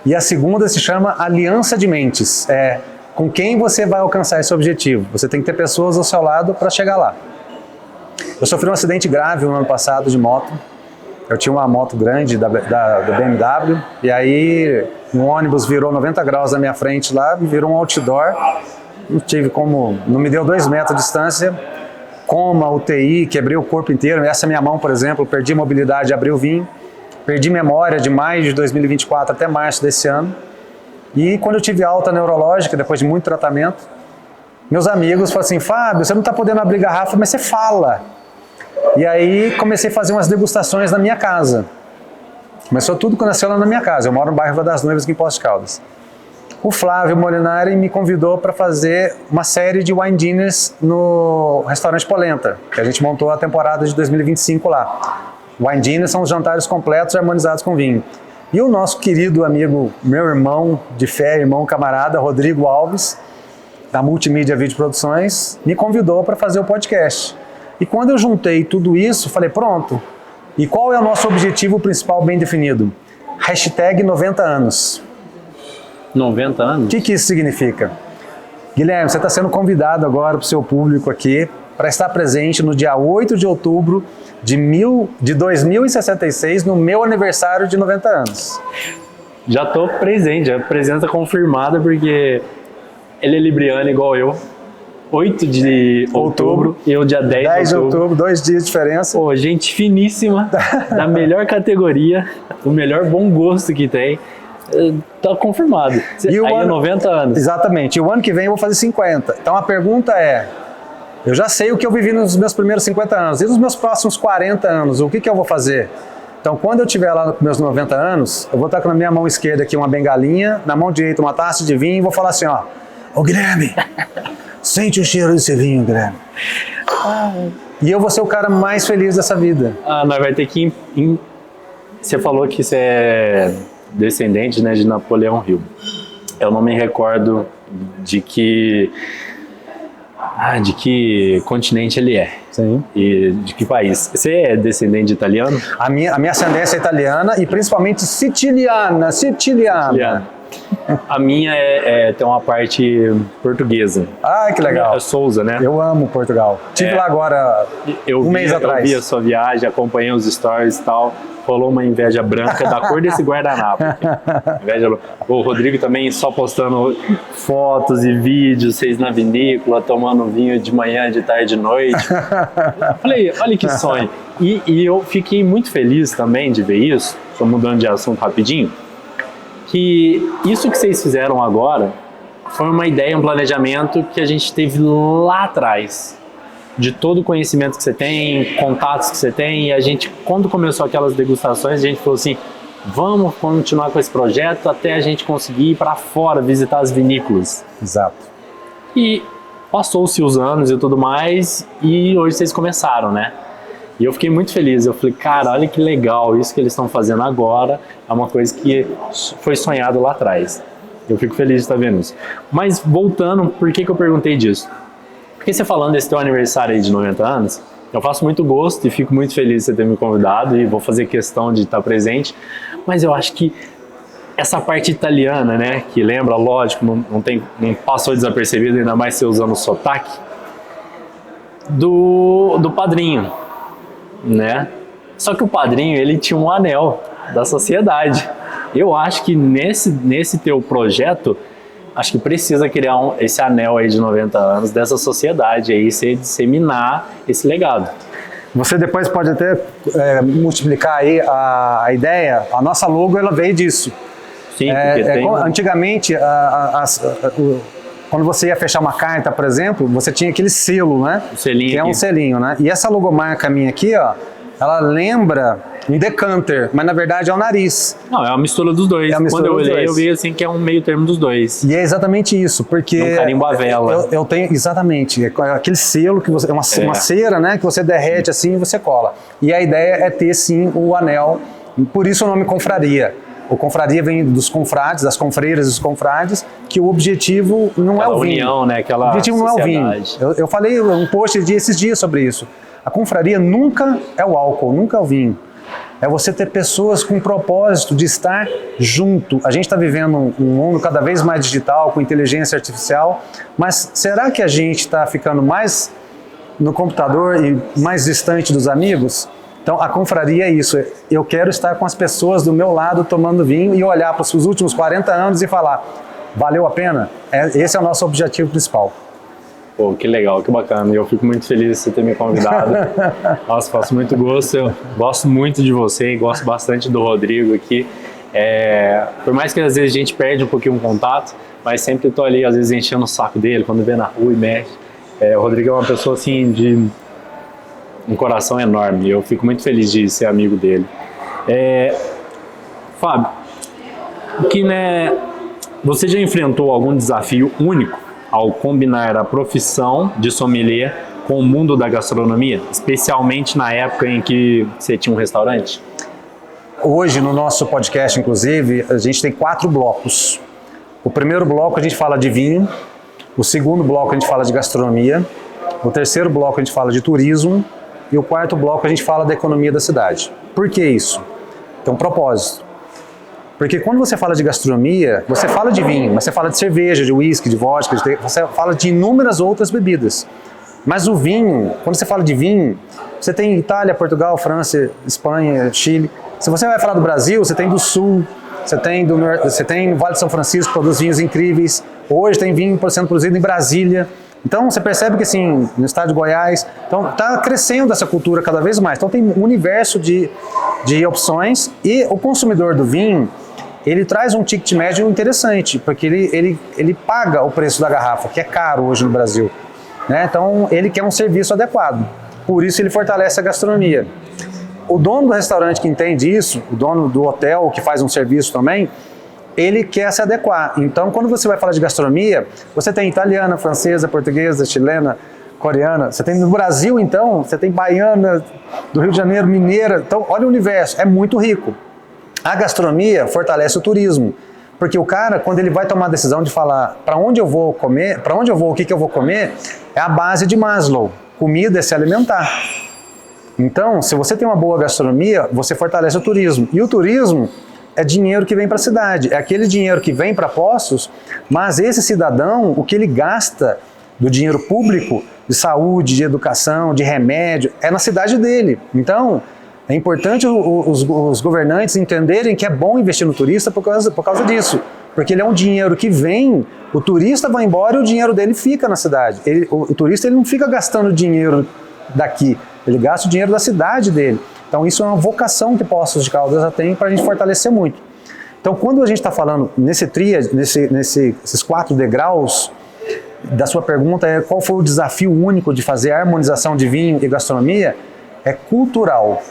E a segunda se chama Aliança de Mentes, com quem você vai alcançar esse objetivo. Você tem que ter pessoas ao seu lado para chegar lá. Eu sofri um acidente grave no ano passado de moto. Eu tinha uma moto grande da BMW e aí um ônibus virou 90 graus na minha frente lá, virou um outdoor. Não me deu 2 metros de distância. Coma, UTI, quebrei o corpo inteiro. Essa minha mão, por exemplo, perdi mobilidade, abri o vinho. Perdi memória de maio de 2024 até março desse ano. E quando eu tive alta neurológica, depois de muito tratamento, meus amigos falaram assim, Fábio, você não está podendo abrir garrafa, mas você fala. E aí comecei a fazer umas degustações na minha casa. Começou tudo quando nasceu lá na minha casa. Eu moro no bairro das Noivas, aqui em Poços de Caldas. O Flávio Molinari me convidou para fazer uma série de wine dinners no restaurante Polenta, que a gente montou a temporada de 2025 lá. Wine dinners são os jantares completos harmonizados com vinho. E o nosso querido amigo, meu irmão de fé, irmão camarada, Rodrigo Alves, da Multimídia Vídeo Produções, me convidou para fazer o podcast. E quando eu juntei tudo isso, falei, pronto. E qual é o nosso objetivo principal bem definido? Hashtag 90 anos. 90 anos? O que isso significa? Guilherme, você está sendo convidado agora para o seu público aqui para estar presente no dia 8 de outubro de 2066, no meu aniversário de 90 anos. Já estou presente, a presença confirmada, porque ele é libriano igual eu. 8 de outubro e eu dia 10 de outubro, 2 dias de diferença. Pô, gente finíssima, da melhor categoria, do melhor bom gosto que tem. Tá confirmado. E aí é 90 anos. Exatamente. E o ano que vem eu vou fazer 50. Então a pergunta é, eu já sei o que eu vivi nos meus primeiros 50 anos. E nos meus próximos 40 anos, o que eu vou fazer? Então quando eu estiver lá nos meus 90 anos, eu vou estar com na minha mão esquerda aqui uma bengalinha, na mão direita uma taça de vinho e vou falar assim, ó, ô Guilherme, sente o cheiro desse vinho, Guilherme. E eu vou ser o cara mais feliz dessa vida. Nós vai ter que... Você falou que você é descendente, né, de Napoleão Hill. Eu não me recordo de que continente ele é. Sim. E de que país. Você é descendente de italiano? A minha ascendência é italiana e principalmente siciliana. A minha tem uma parte portuguesa. Ah, que legal. É Sousa, né? Eu amo Portugal. Estive lá agora um mês atrás. Eu vi a sua viagem, acompanhei os stories e tal. Rolou uma inveja branca da cor desse guardanapo. O Rodrigo também só postando fotos e vídeos, vocês na vinícola, tomando vinho de manhã, de tarde, de noite. Falei, olha que sonho. E eu fiquei muito feliz também de ver isso, só mudando de assunto rapidinho, que isso que vocês fizeram agora foi uma ideia, um planejamento que a gente teve lá atrás. de todo o conhecimento que você tem, contatos que você tem, e a gente, quando começou aquelas degustações, a gente falou assim, vamos continuar com esse projeto até a gente conseguir ir para fora, visitar as vinícolas. Exato. E passou-se os anos e tudo mais, e hoje vocês começaram, né? E eu fiquei muito feliz, eu falei, cara, olha que legal, isso que eles estão fazendo agora é uma coisa que foi sonhado lá atrás. Eu fico feliz de estar vendo isso. Mas voltando, por que eu perguntei disso? Porque você falando desse teu aniversário aí de 90 anos, eu faço muito gosto e fico muito feliz de você ter me convidado e vou fazer questão de estar presente, mas eu acho que essa parte italiana, né, que lembra, lógico, não passou desapercebido, ainda mais você usando o sotaque, do padrinho, né? Só que o padrinho, ele tinha um anel da sociedade. Eu acho que nesse teu projeto, acho que precisa criar esse anel aí de 90 anos dessa sociedade aí, você disseminar esse legado. Você depois pode até multiplicar aí a ideia, a nossa logo ela veio disso. Sim, porque antigamente, quando você ia fechar uma carta, por exemplo, você tinha aquele selo, né? O selinho que é aqui. um selinho, né? E essa logomarca minha aqui, ó, ela lembra um decanter, mas na verdade é o nariz. Não, é uma mistura dos dois. É uma mistura Quando eu dos olhei, dois. eu vi assim que é um meio termo dos dois. E é exatamente isso, porque Um carimbo à vela. eu tenho exatamente aquele selo que você uma cera, né, que você derrete assim e você cola. E a ideia é ter sim o anel, por isso o nome confraria. O confraria vem dos confrades, das confreiras e dos confrades, que o objetivo não é o vinho. União, né? Aquela O objetivo não é o vinho. sociedade. Eu falei um post esses dias sobre isso. A confraria nunca é o álcool, nunca é o vinho. É você ter pessoas com o propósito de estar junto. A gente está vivendo um mundo cada vez mais digital, com inteligência artificial, mas será que a gente está ficando mais no computador e mais distante dos amigos? Então, a confraria é isso. Eu quero estar com as pessoas do meu lado tomando vinho e olhar para os últimos 40 anos e falar, valeu a pena? Esse é o nosso objetivo principal. Pô, que legal, que bacana. E eu fico muito feliz de você ter me convidado. Nossa, faço muito gosto. Eu gosto muito de você e gosto bastante do Rodrigo aqui. Por mais que às vezes a gente perde um pouquinho o contato, mas sempre estou ali, às vezes, enchendo o saco dele quando vê na rua e mexe. O Rodrigo é uma pessoa, assim, de um coração enorme. Eu fico muito feliz de ser amigo dele. Fábio, você já enfrentou algum desafio único ao combinar a profissão de sommelier com o mundo da gastronomia, especialmente na época em que você tinha um restaurante? Hoje, no nosso podcast, inclusive, a gente tem 4 blocos. O primeiro bloco a gente fala de vinho, o segundo bloco a gente fala de gastronomia, o terceiro bloco a gente fala de turismo e o quarto bloco a gente fala da economia da cidade. Por que isso? Tem um propósito. Porque quando você fala de gastronomia, você fala de vinho, mas você fala de cerveja, de uísque, de vodka, você fala de inúmeras outras bebidas. Mas o vinho, quando você fala de vinho, você tem Itália, Portugal, França, Espanha, Chile. Se você vai falar do Brasil, você tem do Sul, você tem no Vale de São Francisco, produz vinhos incríveis. Hoje tem vinho sendo produzido em Brasília. Então você percebe que assim, no estado de Goiás, então está crescendo essa cultura cada vez mais. Então tem um universo de opções e o consumidor do vinho, ele traz um ticket médio interessante, porque ele paga o preço da garrafa, que é caro hoje no Brasil. Né? Então ele quer um serviço adequado, por isso ele fortalece a gastronomia. O dono do restaurante que entende isso, o dono do hotel que faz um serviço também, ele quer se adequar. Então, quando você vai falar de gastronomia, você tem italiana, francesa, portuguesa, chilena, coreana. Você tem no Brasil, então, você tem baiana, do Rio de Janeiro, mineira. Então, olha o universo, é muito rico. A gastronomia fortalece o turismo. Porque o cara, quando ele vai tomar a decisão de falar para onde eu vou comer, para onde eu vou, o que eu vou comer, é a base de Maslow. Comida é se alimentar. Então, se você tem uma boa gastronomia, você fortalece o turismo. E o turismo é dinheiro que vem para a cidade, é aquele dinheiro que vem para Poços, mas esse cidadão, o que ele gasta do dinheiro público, de saúde, de educação, de remédio, é na cidade dele. Então, é importante os governantes entenderem que é bom investir no turista por causa disso, porque ele é um dinheiro que vem, o turista vai embora e o dinheiro dele fica na cidade. O turista ele não fica gastando dinheiro daqui, ele gasta o dinheiro da cidade dele. Então isso é uma vocação que Poços de Caldas já tem para a gente fortalecer muito. Então quando a gente está falando nesses 4 degraus, da sua pergunta é qual foi o desafio único de fazer a harmonização de vinho e gastronomia, é cultural.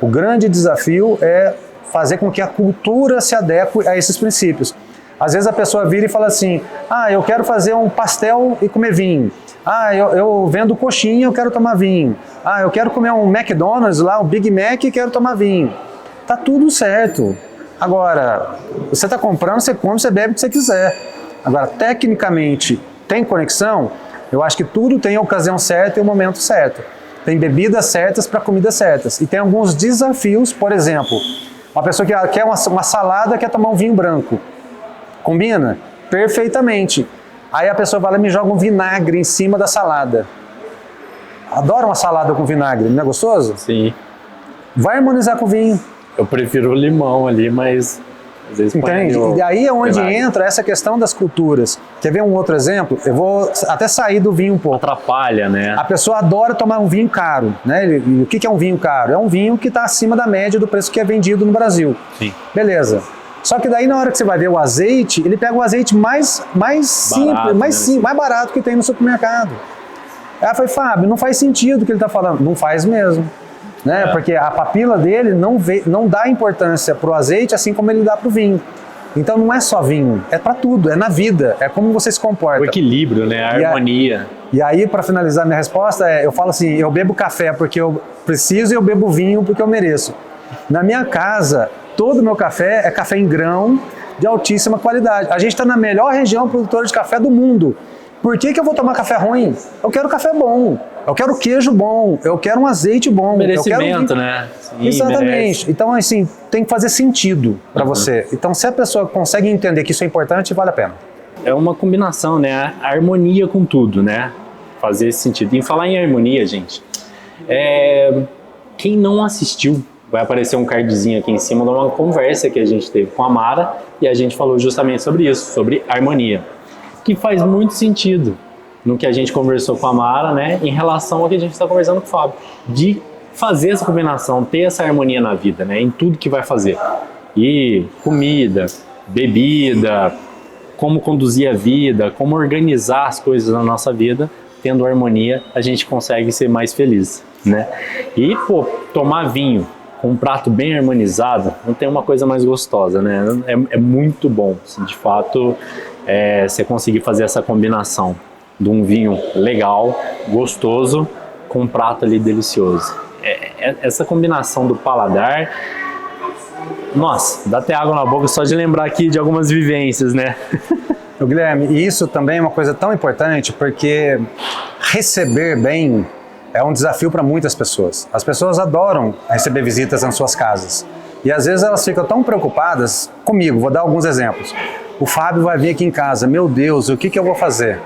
O grande desafio é fazer com que a cultura se adeque a esses princípios. Às vezes a pessoa vira e fala assim, eu quero fazer um pastel e comer vinho. Eu vendo coxinha, eu quero tomar vinho. Eu quero comer um McDonald's lá, um Big Mac e quero tomar vinho. Tá tudo certo. Agora, você está comprando, você come, você bebe o que você quiser. Agora, tecnicamente, tem conexão? Eu acho que tudo tem a ocasião certa e o momento certo. Tem bebidas certas para comidas certas. E tem alguns desafios, por exemplo, uma pessoa que quer uma salada, quer tomar um vinho branco. Combina? Perfeitamente. Aí a pessoa vai lá e me joga um vinagre em cima da salada. Adoro uma salada com vinagre, não é gostoso? Sim. Vai harmonizar com o vinho. Eu prefiro o limão ali, mas às vezes entende? E aí é onde entra essa questão das culturas. Quer ver um outro exemplo? Eu vou até sair do vinho um pouco. Atrapalha, né? A pessoa adora tomar um vinho caro, né? E o que é um vinho caro? É um vinho que está acima da média do preço que é vendido no Brasil. Sim. Beleza. Só que daí na hora que você vai ver o azeite, ele pega o azeite mais simples, mais barato que tem no supermercado. Aí eu falei, Fábio, não faz sentido o que ele está falando. Não faz mesmo. Né? Porque a papila dele não dá importância para o azeite assim como ele dá para o vinho. Então não é só vinho, é para tudo, é na vida, é como você se comporta. O equilíbrio, né? A harmonia. E aí, para finalizar minha resposta, eu falo assim, eu bebo café porque eu preciso e eu bebo vinho porque eu mereço. Na minha casa, todo o meu café é café em grão de altíssima qualidade. A gente está na melhor região produtora de café do mundo. Por que eu vou tomar café ruim? Eu quero café bom, eu quero queijo bom, eu quero um azeite bom. Merecimento, né? Sim, exatamente. Merece. Então, assim, tem que fazer sentido para você. Então, se a pessoa consegue entender que isso é importante, vale a pena. É uma combinação, né? A harmonia com tudo, né? Fazer esse sentido. E falar em harmonia, gente, quem não assistiu, vai aparecer um cardzinho aqui em cima de uma conversa que a gente teve com a Mara e a gente falou justamente sobre isso, sobre harmonia. Que faz muito sentido no que a gente conversou com a Mara, né, em relação ao que a gente está conversando com o Fábio, de fazer essa combinação, ter essa harmonia na vida, né, em tudo que vai fazer. E comida, bebida, como conduzir a vida, como organizar as coisas na nossa vida, tendo harmonia, a gente consegue ser mais feliz, né? E, tomar vinho com um prato bem harmonizado, não tem uma coisa mais gostosa, né? É muito bom, assim, de fato. Você conseguir fazer essa combinação de um vinho legal, gostoso, com um prato ali delicioso. Essa combinação do paladar, nossa, dá até água na boca só de lembrar aqui de algumas vivências, né? Guilherme, e isso também é uma coisa tão importante porque receber bem é um desafio para muitas pessoas. As pessoas adoram receber visitas nas suas casas. E às vezes elas ficam tão preocupadas comigo, vou dar alguns exemplos. O Fábio vai vir aqui em casa, meu Deus, o que eu vou fazer?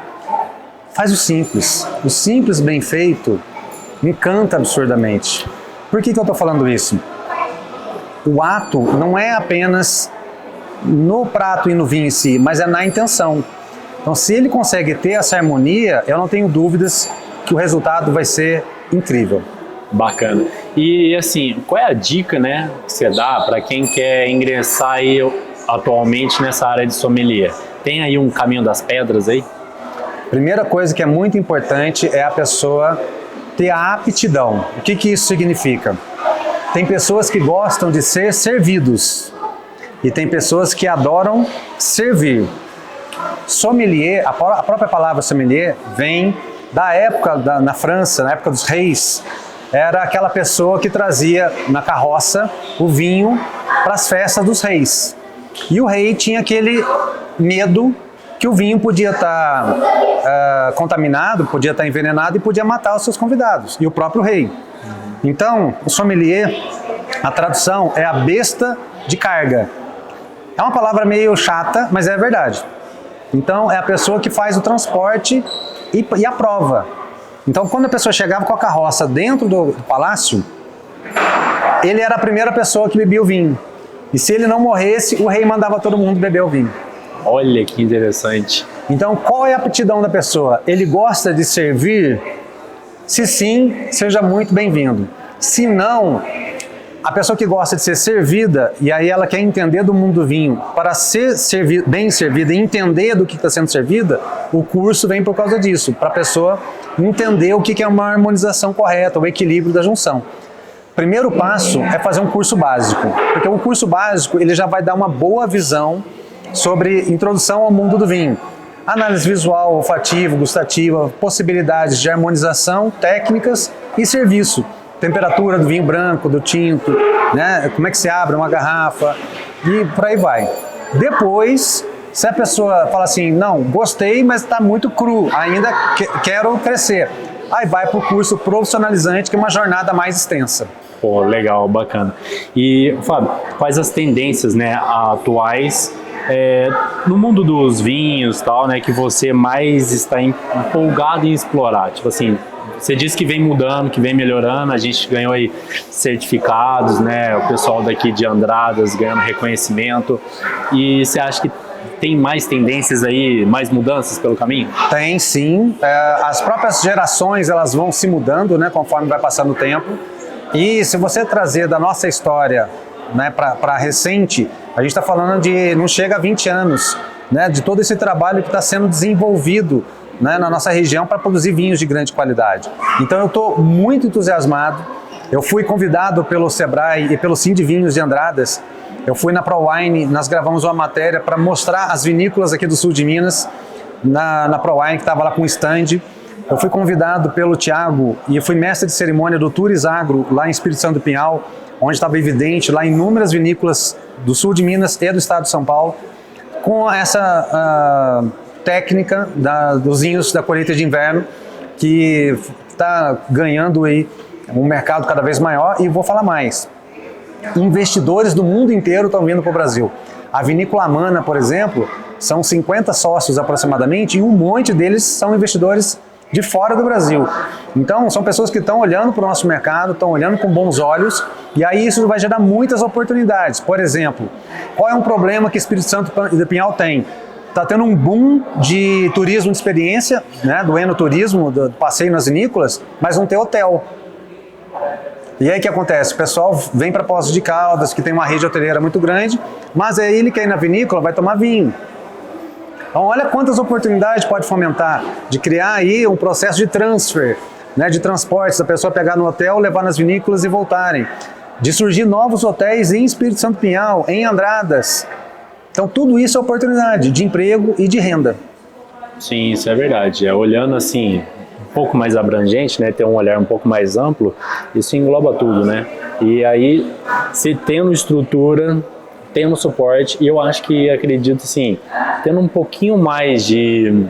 Faz o simples bem feito encanta absurdamente. Por que eu estou falando isso? O ato não é apenas no prato e no vinho em si, mas é na intenção. Então se ele consegue ter essa harmonia, eu não tenho dúvidas que o resultado vai ser incrível. Bacana. E assim, qual é a dica, né, que você dá para quem quer ingressar aí atualmente nessa área de sommelier? Tem aí um caminho das pedras aí? Primeira coisa que é muito importante é a pessoa ter a aptidão. O que isso significa? Tem pessoas que gostam de ser servidos e tem pessoas que adoram servir. Sommelier, a própria palavra sommelier vem da época, na França, na época dos reis. Era aquela pessoa que trazia na carroça o vinho para as festas dos reis. E o rei tinha aquele medo que o vinho podia estar contaminado, podia estar envenenado e podia matar os seus convidados, e o próprio rei. Então, o sommelier, a tradução é a besta de carga. É uma palavra meio chata, mas é verdade. Então, é a pessoa que faz o transporte e a prova. Então, quando a pessoa chegava com a carroça dentro do palácio, ele era a primeira pessoa que bebia o vinho. E se ele não morresse, o rei mandava todo mundo beber o vinho. Olha que interessante. Então, qual é a aptidão da pessoa? Ele gosta de servir? Se sim, seja muito bem-vindo. Se não, a pessoa que gosta de ser servida, e aí ela quer entender do mundo do vinho, para ser bem servida e entender do que está sendo servida, o curso vem por causa disso, para a pessoa entender o que é uma harmonização correta, o equilíbrio da junção. Primeiro passo é fazer um curso básico, porque o curso básico ele já vai dar uma boa visão sobre introdução ao mundo do vinho. Análise visual, olfativa, gustativa, possibilidades de harmonização, técnicas e serviço. Temperatura do vinho branco, do tinto, né? Como é que se abre uma garrafa e por aí vai. Depois, se a pessoa fala assim, não, gostei, mas está muito cru, ainda quero crescer, aí vai para o curso profissionalizante, que é uma jornada mais extensa. Pô, legal, bacana. E, Fábio, quais as tendências, né, atuais no mundo dos vinhos, tal, né, que você mais está empolgado em explorar? Tipo assim, você disse que vem mudando, que vem melhorando, a gente ganhou aí certificados, né, o pessoal daqui de Andradas ganhando reconhecimento, e você acha que tem mais tendências aí, mais mudanças pelo caminho? Tem sim, as próprias gerações elas vão se mudando, né, conforme vai passando o tempo, e se você trazer da nossa história, né, para recente, a gente está falando de não chega a 20 anos, né, de todo esse trabalho que está sendo desenvolvido, né, na nossa região para produzir vinhos de grande qualidade. Então eu estou muito entusiasmado. Eu fui convidado pelo Sebrae e pelo Sindivinhos de Andradas. Eu fui na ProWine, nós gravamos uma matéria para mostrar as vinícolas aqui do sul de Minas, na ProWine, que estava lá com o stand. Eu fui convidado pelo Thiago e fui mestre de cerimônia do Tours Agro, lá em Espírito Santo do Pinhal, onde estava evidente lá inúmeras vinícolas do sul de Minas e do estado de São Paulo, com essa técnica dos vinhos da colheita de inverno, que está ganhando aí um mercado cada vez maior. E vou falar mais, investidores do mundo inteiro estão vindo para o Brasil. A Vinícola Amana, por exemplo, são 50 sócios aproximadamente, e um monte deles são investidores de fora do Brasil. Então, são pessoas que estão olhando para o nosso mercado, estão olhando com bons olhos, e aí isso vai gerar muitas oportunidades. Por exemplo, qual é um problema que Espírito Santo e Pinhal tem? Está tendo um boom de turismo de experiência, né, do enoturismo, do passeio nas vinícolas, mas não tem hotel. E aí o que acontece? O pessoal vem para Poços de Caldas, que tem uma rede hoteleira muito grande, mas aí ele quer ir na vinícola, vai tomar vinho. Então olha quantas oportunidades pode fomentar de criar aí um processo de transfer, né, de transporte, da pessoa pegar no hotel, levar nas vinícolas e voltarem. De surgir novos hotéis em Espírito Santo Pinhal, em Andradas. Então tudo isso é oportunidade de emprego e de renda. Sim, isso é verdade. Olhando assim, um pouco mais abrangente, né, ter um olhar um pouco mais amplo, isso engloba tudo, né? E aí, se tendo estrutura, tendo suporte, e eu acho que, acredito assim, tendo um pouquinho mais de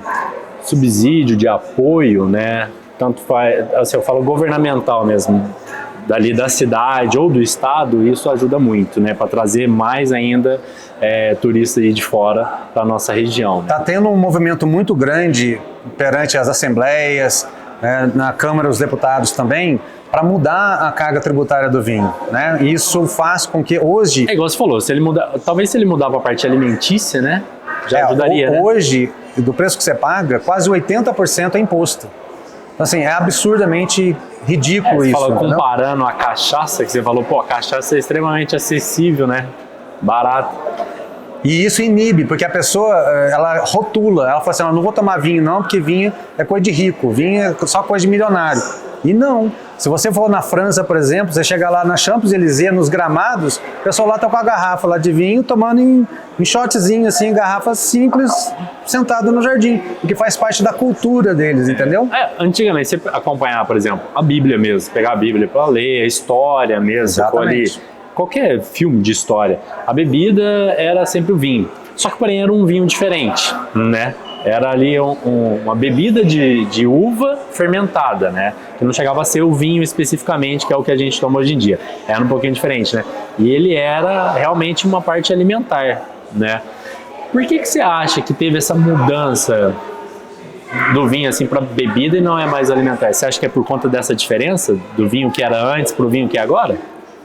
subsídio, de apoio, né, tanto faz, assim, eu falo governamental mesmo, dali da cidade ou do estado, isso ajuda muito, né, para trazer mais ainda turistas aí de fora para a nossa região. Está tendo um movimento muito grande perante as assembleias, na Câmara dos Deputados também, para mudar a carga tributária do vinho, né? Isso faz com que hoje... É igual você falou, se ele mudar, talvez se ele mudar para a parte alimentícia, né, já ajudaria, né? Hoje, do preço que você paga, quase 80% é imposto. Então, assim, é absurdamente ridículo isso. Fala, comparando a cachaça, que você falou, pô, a cachaça é extremamente acessível, né? Barato. E isso inibe, porque a pessoa, ela rotula, ela fala assim, eu não vou tomar vinho não, porque vinho é coisa de rico, vinho é só coisa de milionário. E não, se você for na França, por exemplo, você chega lá na Champs-Élysées, nos gramados, o pessoal lá tá com a garrafa lá de vinho, tomando em shotzinho, assim, garrafa simples, sentado no jardim, porque faz parte da cultura deles, entendeu? Antigamente, você acompanhava, por exemplo, a Bíblia mesmo, pegar a Bíblia para ler, a história mesmo, exatamente. Qualquer filme de história, a bebida era sempre o vinho, só que porém era um vinho diferente, né? Era ali uma bebida de uva fermentada, né? Que não chegava a ser o vinho especificamente, que é o que a gente toma hoje em dia. Era um pouquinho diferente, né? E ele era realmente uma parte alimentar, né? Por que você acha que teve essa mudança do vinho assim para bebida e não é mais alimentar? Você acha que é por conta dessa diferença do vinho que era antes para o vinho que é agora?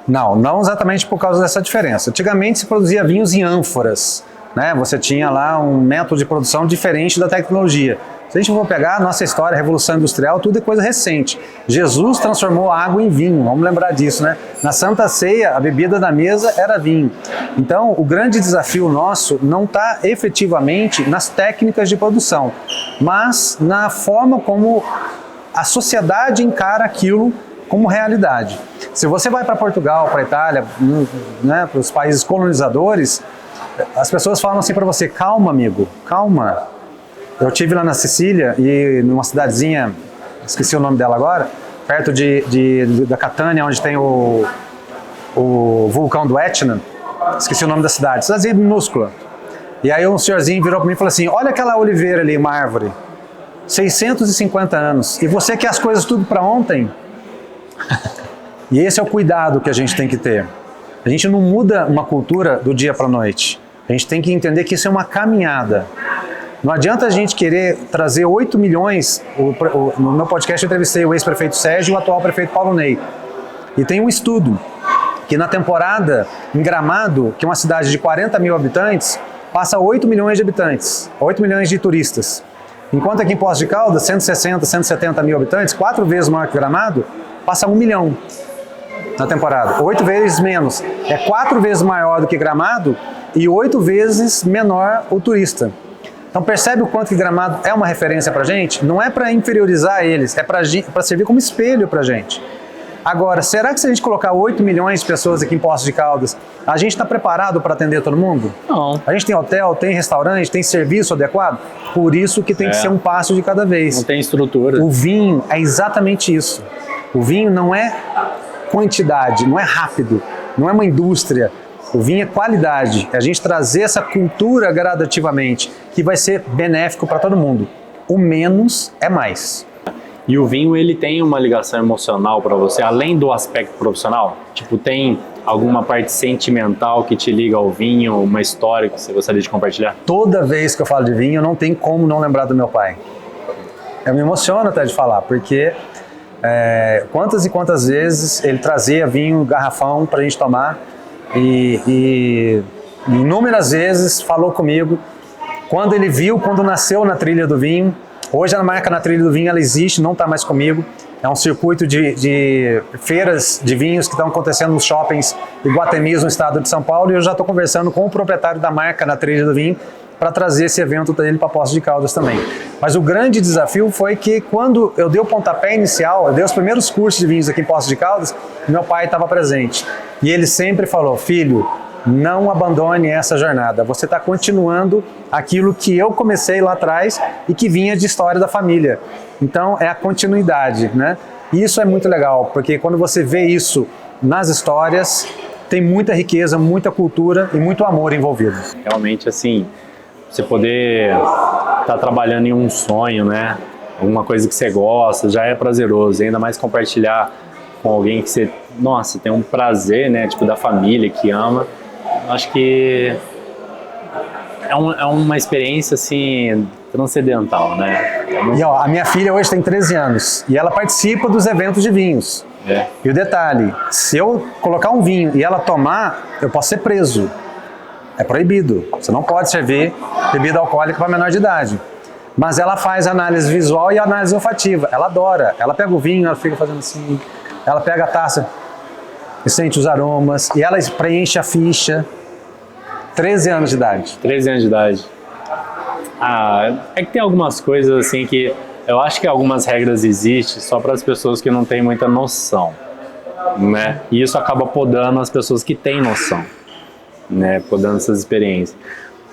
Não exatamente por causa dessa diferença. Antigamente se produzia vinhos em ânforas, né? Você tinha lá um método de produção diferente da tecnologia. Se a gente for pegar a nossa história, a Revolução Industrial, tudo é coisa recente. Jesus transformou água em vinho, vamos lembrar disso, né? Na Santa Ceia, a bebida da mesa era vinho. Então, o grande desafio nosso não está efetivamente nas técnicas de produção, mas na forma como a sociedade encara aquilo como realidade. Se você vai para Portugal, para a Itália, né, para os países colonizadores, as pessoas falam assim para você: calma, amigo, calma. Eu estive lá na Sicília e numa cidadezinha, esqueci o nome dela agora, perto da Catânia, onde tem o vulcão do Etna, esqueci o nome da cidade, cidadezinha minúscula. E aí um senhorzinho virou para mim e falou assim: olha aquela oliveira ali, uma árvore, 650 anos, e você quer as coisas tudo para ontem? E esse é o cuidado que a gente tem que ter. A gente não muda uma cultura do dia para a noite. A gente tem que entender que isso é uma caminhada. Não adianta a gente querer trazer 8 milhões... No meu podcast eu entrevistei o ex-prefeito Sérgio e o atual prefeito Paulo Ney. E tem um estudo que na temporada em Gramado, que é uma cidade de 40 mil habitantes, passa 8 milhões de habitantes, 8 milhões de turistas. Enquanto aqui em Poços de Caldas, 160, 170 mil habitantes, 4 vezes maior que Gramado, passa 1 milhão na temporada. 8 vezes menos. É 4 vezes maior do que Gramado e 8 vezes menor o turista. Então percebe o quanto que Gramado é uma referência pra gente? Não é para inferiorizar eles, é para servir como espelho pra gente. Agora, será que se a gente colocar 8 milhões de pessoas aqui em Poços de Caldas, a gente está preparado para atender todo mundo? Não. A gente tem hotel, tem restaurante, tem serviço adequado? Por isso que tem que ser um passo de cada vez. Não tem estrutura. O vinho é exatamente isso. O vinho não é quantidade, não é rápido, não é uma indústria. O vinho é qualidade, é a gente trazer essa cultura gradativamente, que vai ser benéfico para todo mundo. O menos é mais. E o vinho, ele tem uma ligação emocional para você, além do aspecto profissional? Tipo, tem alguma parte sentimental que te liga ao vinho, uma história que você gostaria de compartilhar? Toda vez que eu falo de vinho, não tem como não lembrar do meu pai. Eu me emociono até de falar, porque quantas e quantas vezes ele trazia vinho, garrafão para a gente tomar, e inúmeras vezes falou comigo. Quando ele viu, quando nasceu na Trilha do Vinho, hoje a marca Na Trilha do Vinho ela existe, não está mais comigo. É um circuito de feiras de vinhos que estão acontecendo nos shoppings Iguatemis, no estado de São Paulo, e eu já estou conversando com o proprietário da marca Na Trilha do Vinho para trazer esse evento dele para Poços de Caldas também. Mas o grande desafio foi que quando eu dei o pontapé inicial, eu dei os primeiros cursos de vinhos aqui em Poços de Caldas, meu pai estava presente. E ele sempre falou: filho, não abandone essa jornada. Você está continuando aquilo que eu comecei lá atrás e que vinha de história da família. Então é a continuidade, né? E isso é muito legal, porque quando você vê isso nas histórias, tem muita riqueza, muita cultura e muito amor envolvido. Realmente, assim, você poder estar trabalhando em um sonho, né? Alguma coisa que você gosta, já é prazeroso. Ainda mais compartilhar com alguém que você, nossa, tem um prazer, né? Tipo, da família, que ama. Acho que é uma experiência, assim, transcendental, né? E ó, a minha filha hoje tem 13 anos e ela participa dos eventos de vinhos. E o detalhe, se eu colocar um vinho e ela tomar, eu posso ser preso. É proibido. Você não pode servir bebida alcoólica para menor de idade. Mas ela faz análise visual e análise olfativa. Ela adora. Ela pega o vinho, ela fica fazendo assim. Ela pega a taça e sente os aromas. E ela preenche a ficha. 13 anos de idade. 13 anos de idade. Ah, é que tem algumas coisas assim que eu acho que algumas regras existem só para as pessoas que não têm muita noção, né? E isso acaba podando as pessoas que têm noção, né? Podando essas experiências.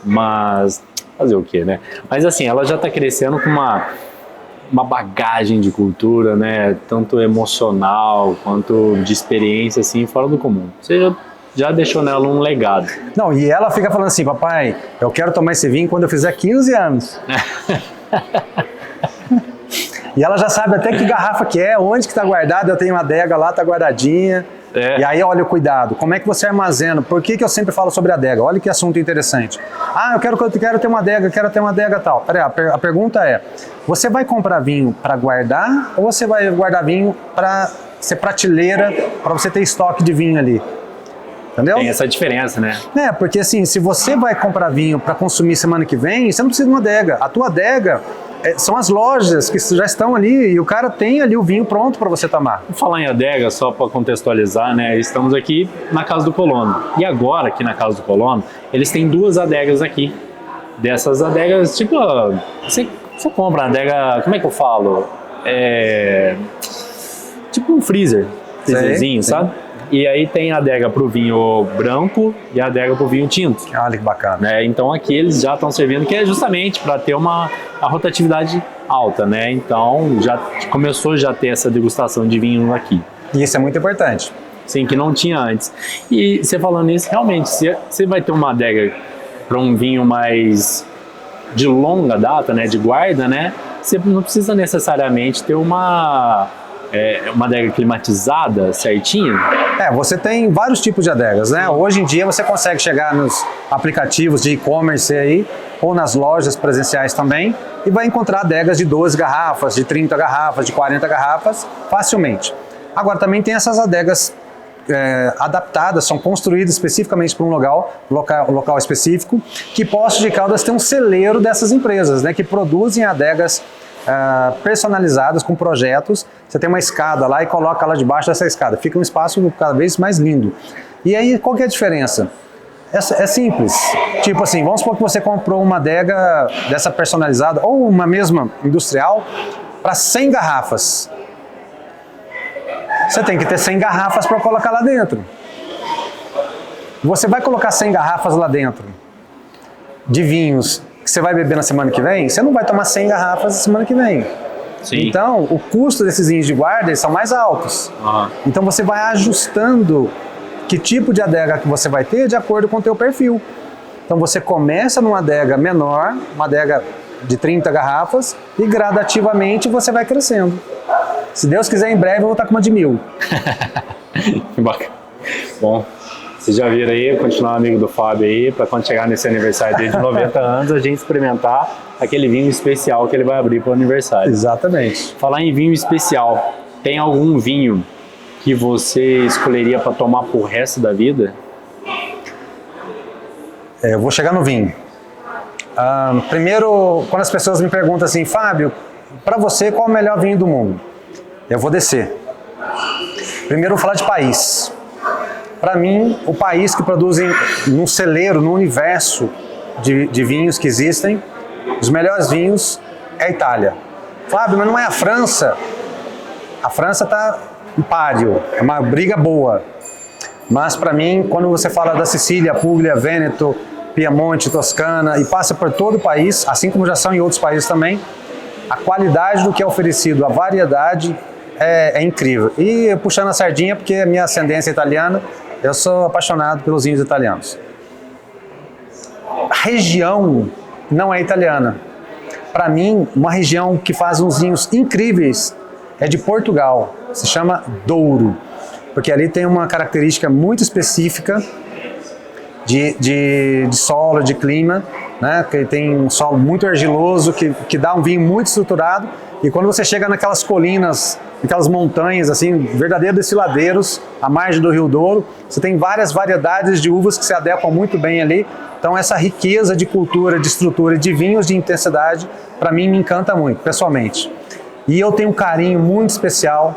Mas fazer o quê, né? Mas assim, ela já está crescendo com uma bagagem de cultura, né? Tanto emocional quanto de experiência, assim, fora do comum. Você já deixou nela um legado. Não, e ela fica falando assim: papai, eu quero tomar esse vinho quando eu fizer 15 anos. E ela já sabe até que garrafa que é, onde que está guardada. Eu tenho uma adega lá, está guardadinha. E aí, olha o cuidado. Como é que você armazena? Por que eu sempre falo sobre adega? Olha que assunto interessante. Ah, eu quero ter uma adega, quero ter uma adega tal. Peraí, a pergunta é: você vai comprar vinho para guardar ou você vai guardar vinho para ser prateleira, para você ter estoque de vinho ali? Entendeu? Tem essa diferença, né? Porque assim, se você vai comprar vinho para consumir semana que vem, você não precisa de uma adega. A tua adega são as lojas que já estão ali e o cara tem ali o vinho pronto para você tomar. Vou falar em adega, só para contextualizar, né? Estamos aqui na Casa do Colono. E agora, aqui na Casa do Colono, eles têm 2 adegas aqui. Dessas adegas, tipo, você compra uma adega, como é que eu falo? Tipo um freezerzinho, sabe? E aí tem a adega para o vinho branco e a adega para o vinho tinto. Olha que bacana. Né? Então aqui eles já estão servindo, que é justamente para ter a rotatividade alta, né? Então já começou a ter essa degustação de vinho aqui. E isso é muito importante. Sim, que não tinha antes. E você falando isso, realmente, você vai ter uma adega para um vinho mais de longa data, né? De guarda, né? Você não precisa necessariamente ter uma adega climatizada certinha? Você tem vários tipos de adegas, né? Hoje em dia você consegue chegar nos aplicativos de e-commerce aí, ou nas lojas presenciais também, e vai encontrar adegas de 12 garrafas, de 30 garrafas, de 40 garrafas, facilmente. Agora também tem essas adegas adaptadas, são construídas especificamente para um local específico, que Poços de Caldas tem um celeiro dessas empresas, né? Que produzem adegas personalizadas com projetos. Você tem uma escada lá e coloca lá debaixo dessa escada, fica um espaço cada vez mais lindo. E aí qual que é a diferença? É simples, tipo assim, vamos supor que você comprou uma adega dessa personalizada ou uma mesma industrial para 100 garrafas. Você tem que ter 100 garrafas para colocar lá dentro. Você vai colocar 100 garrafas lá dentro de vinhos que você vai beber na semana que vem, você não vai tomar 100 garrafas na semana que vem. Sim. Então, o custo desses vinhos de guarda eles são mais altos. Então, você vai ajustando que tipo de adega que você vai ter de acordo com o teu perfil. Então, você começa numa adega menor, uma adega de 30 garrafas, e gradativamente você vai crescendo. Se Deus quiser, em breve eu vou estar com uma de 1000. Que bacana. Bom, vocês já viram aí, continuar amigo do Fábio aí, para quando chegar nesse aniversário dele de 90 anos, a gente experimentar aquele vinho especial que ele vai abrir para o aniversário. Exatamente. Falar em vinho especial, tem algum vinho que você escolheria para tomar pro resto da vida? Eu vou chegar no vinho. Primeiro, quando as pessoas me perguntam assim, Fábio, para você qual é o melhor vinho do mundo? Eu vou descer. Primeiro eu vou falar de país. Para mim, o país que produzem num celeiro, no universo de vinhos que existem, os melhores vinhos é a Itália. Fábio, mas não é a França? A França está em páreo, é uma briga boa. Mas para mim, quando você fala da Sicília, Puglia, Vêneto, Piemonte, Toscana e passa por todo o país, assim como já são em outros países também, a qualidade do que é oferecido, a variedade é incrível. E puxando a sardinha, porque a minha ascendência é italiana, eu sou apaixonado pelos vinhos italianos. A região não é italiana. Para mim, uma região que faz uns vinhos incríveis é de Portugal. Se chama Douro, porque ali tem uma característica muito específica de solo, de clima, né? Que tem um solo muito argiloso, que dá um vinho muito estruturado. E quando você chega naquelas colinas, aquelas montanhas, assim, verdadeiros desfiladeiros, à margem do Rio Douro, você tem várias variedades de uvas que se adequam muito bem ali. Então essa riqueza de cultura, de estrutura e de vinhos de intensidade, para mim me encanta muito, pessoalmente. E eu tenho um carinho muito especial,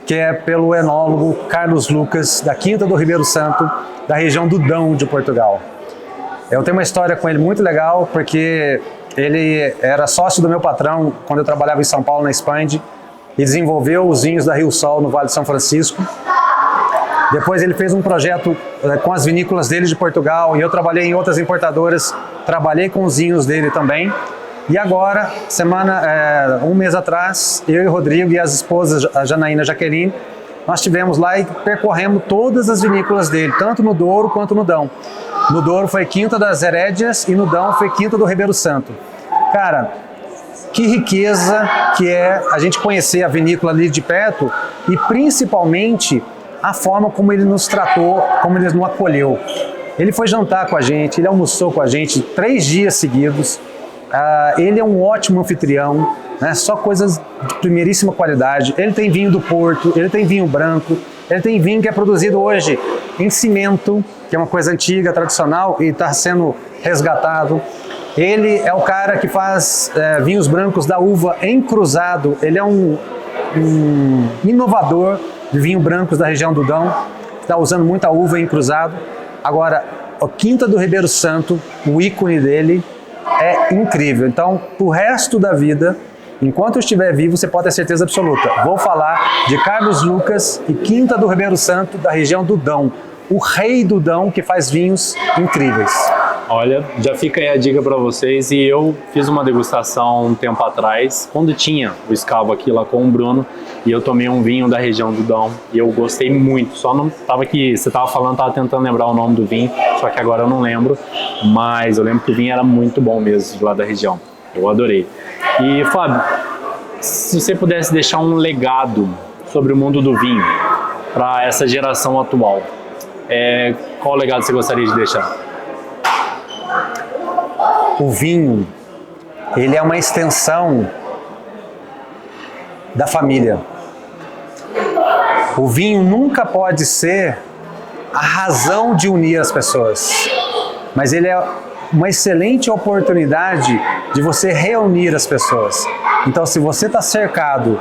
que é pelo enólogo Carlos Lucas, da Quinta do Ribeiro Santo, da região do Dão de Portugal. Eu tenho uma história com ele muito legal, porque ele era sócio do meu patrão quando eu trabalhava em São Paulo, na Expand, e desenvolveu os vinhos da Rio Sol no Vale de São Francisco. Depois ele fez um projeto com as vinícolas dele de Portugal, e eu trabalhei em outras importadoras, trabalhei com os vinhos dele também. E agora, um mês atrás, eu e o Rodrigo e as esposas, a Janaína e a Jaqueline, nós estivemos lá e percorremos todas as vinícolas dele, tanto no Douro quanto no Dão. No Douro foi Quinta das Herédias e no Dão foi Quinta do Ribeiro Santo. Cara, que riqueza que é a gente conhecer a vinícola ali de perto e principalmente a forma como ele nos tratou, como ele nos acolheu. Ele foi jantar com a gente, ele almoçou com a gente 3 dias seguidos. Ele é um ótimo anfitrião, né? Só coisas de primeiríssima qualidade. Ele tem vinho do Porto, ele tem vinho branco, ele tem vinho que é produzido hoje em cimento, que é uma coisa antiga, tradicional, e está sendo resgatado. Ele é o cara que faz vinhos brancos da uva encruzado. Ele é um inovador de vinho brancos da região do Dão. Está usando muita uva encruzado. Agora, a Quinta do Ribeiro Santo, o ícone dele é incrível. Então, pro resto da vida, enquanto eu estiver vivo, você pode ter certeza absoluta. Vou falar de Carlos Lucas e Quinta do Ribeiro Santo, da região do Dão. O rei do Dão que faz vinhos incríveis. Olha, já fica aí a dica para vocês. E eu fiz uma degustação um tempo atrás, quando tinha o escavo aqui lá com o Bruno, e eu tomei um vinho da região do Dão e eu gostei muito. Só não tava aqui, você tava falando, tava tentando lembrar o nome do vinho, só que agora eu não lembro, mas eu lembro que o vinho era muito bom mesmo, de lá da região. Eu adorei. E Fábio, se você pudesse deixar um legado sobre o mundo do vinho para essa geração atual, qual legado você gostaria de deixar? O vinho, ele é uma extensão da família. O vinho nunca pode ser a razão de unir as pessoas, mas ele é uma excelente oportunidade de você reunir as pessoas. Então, se você está cercado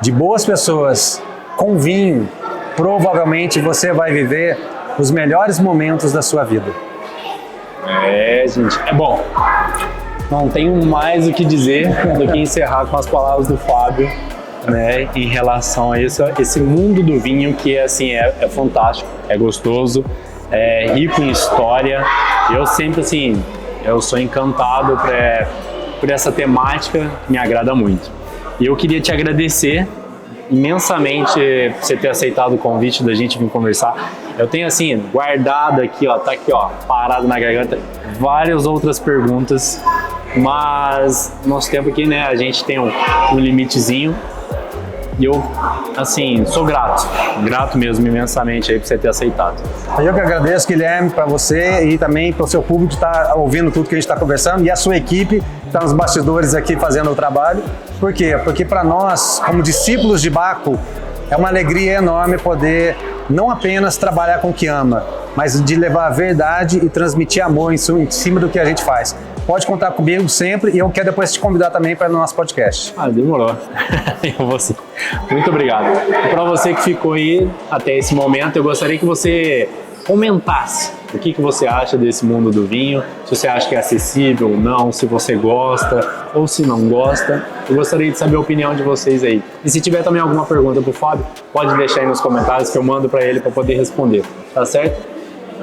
de boas pessoas com vinho, provavelmente você vai viver os melhores momentos da sua vida. Gente, é bom. Não tenho mais o que dizer do que encerrar com as palavras do Fábio, né, em relação a esse mundo do vinho que assim é fantástico, é gostoso, é rico em história. Eu sempre assim, eu sou encantado por essa temática que me agrada muito. E eu queria te agradecer imensamente por você ter aceitado o convite da gente vir conversar. Eu tenho assim, guardado aqui, ó, tá aqui, ó, parado na garganta, várias outras perguntas, mas nosso tempo aqui, né, a gente tem um limitezinho. E eu, assim, sou grato mesmo imensamente aí por você ter aceitado. Eu que agradeço, Guilherme, para você e também para o seu público que está ouvindo tudo que a gente está conversando e a sua equipe que está nos bastidores aqui fazendo o trabalho. Por quê? Porque para nós, como discípulos de Baco, é uma alegria enorme poder não apenas trabalhar com o que ama, mas de levar a verdade e transmitir amor em cima do que a gente faz. Pode contar comigo sempre e eu quero depois te convidar também para o nosso podcast. Demorou. Eu vou sim. Muito obrigado. E para você que ficou aí até esse momento, eu gostaria que você comentasse o que você acha desse mundo do vinho, se você acha que é acessível ou não, se você gosta ou se não gosta. Eu gostaria de saber a opinião de vocês aí. E se tiver também alguma pergunta para o Fábio, pode deixar aí nos comentários que eu mando para ele para poder responder, tá certo?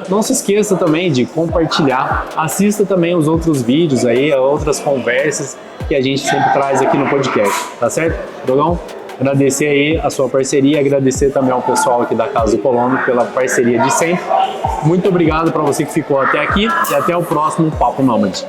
Não se esqueça também de compartilhar, assista também os outros vídeos aí, outras conversas que a gente sempre traz aqui no podcast, tá certo? Dogão, agradecer aí a sua parceria, agradecer também ao pessoal aqui da Casa do Colono pela parceria de sempre. Muito obrigado para você que ficou até aqui e até o próximo Papo Nômade.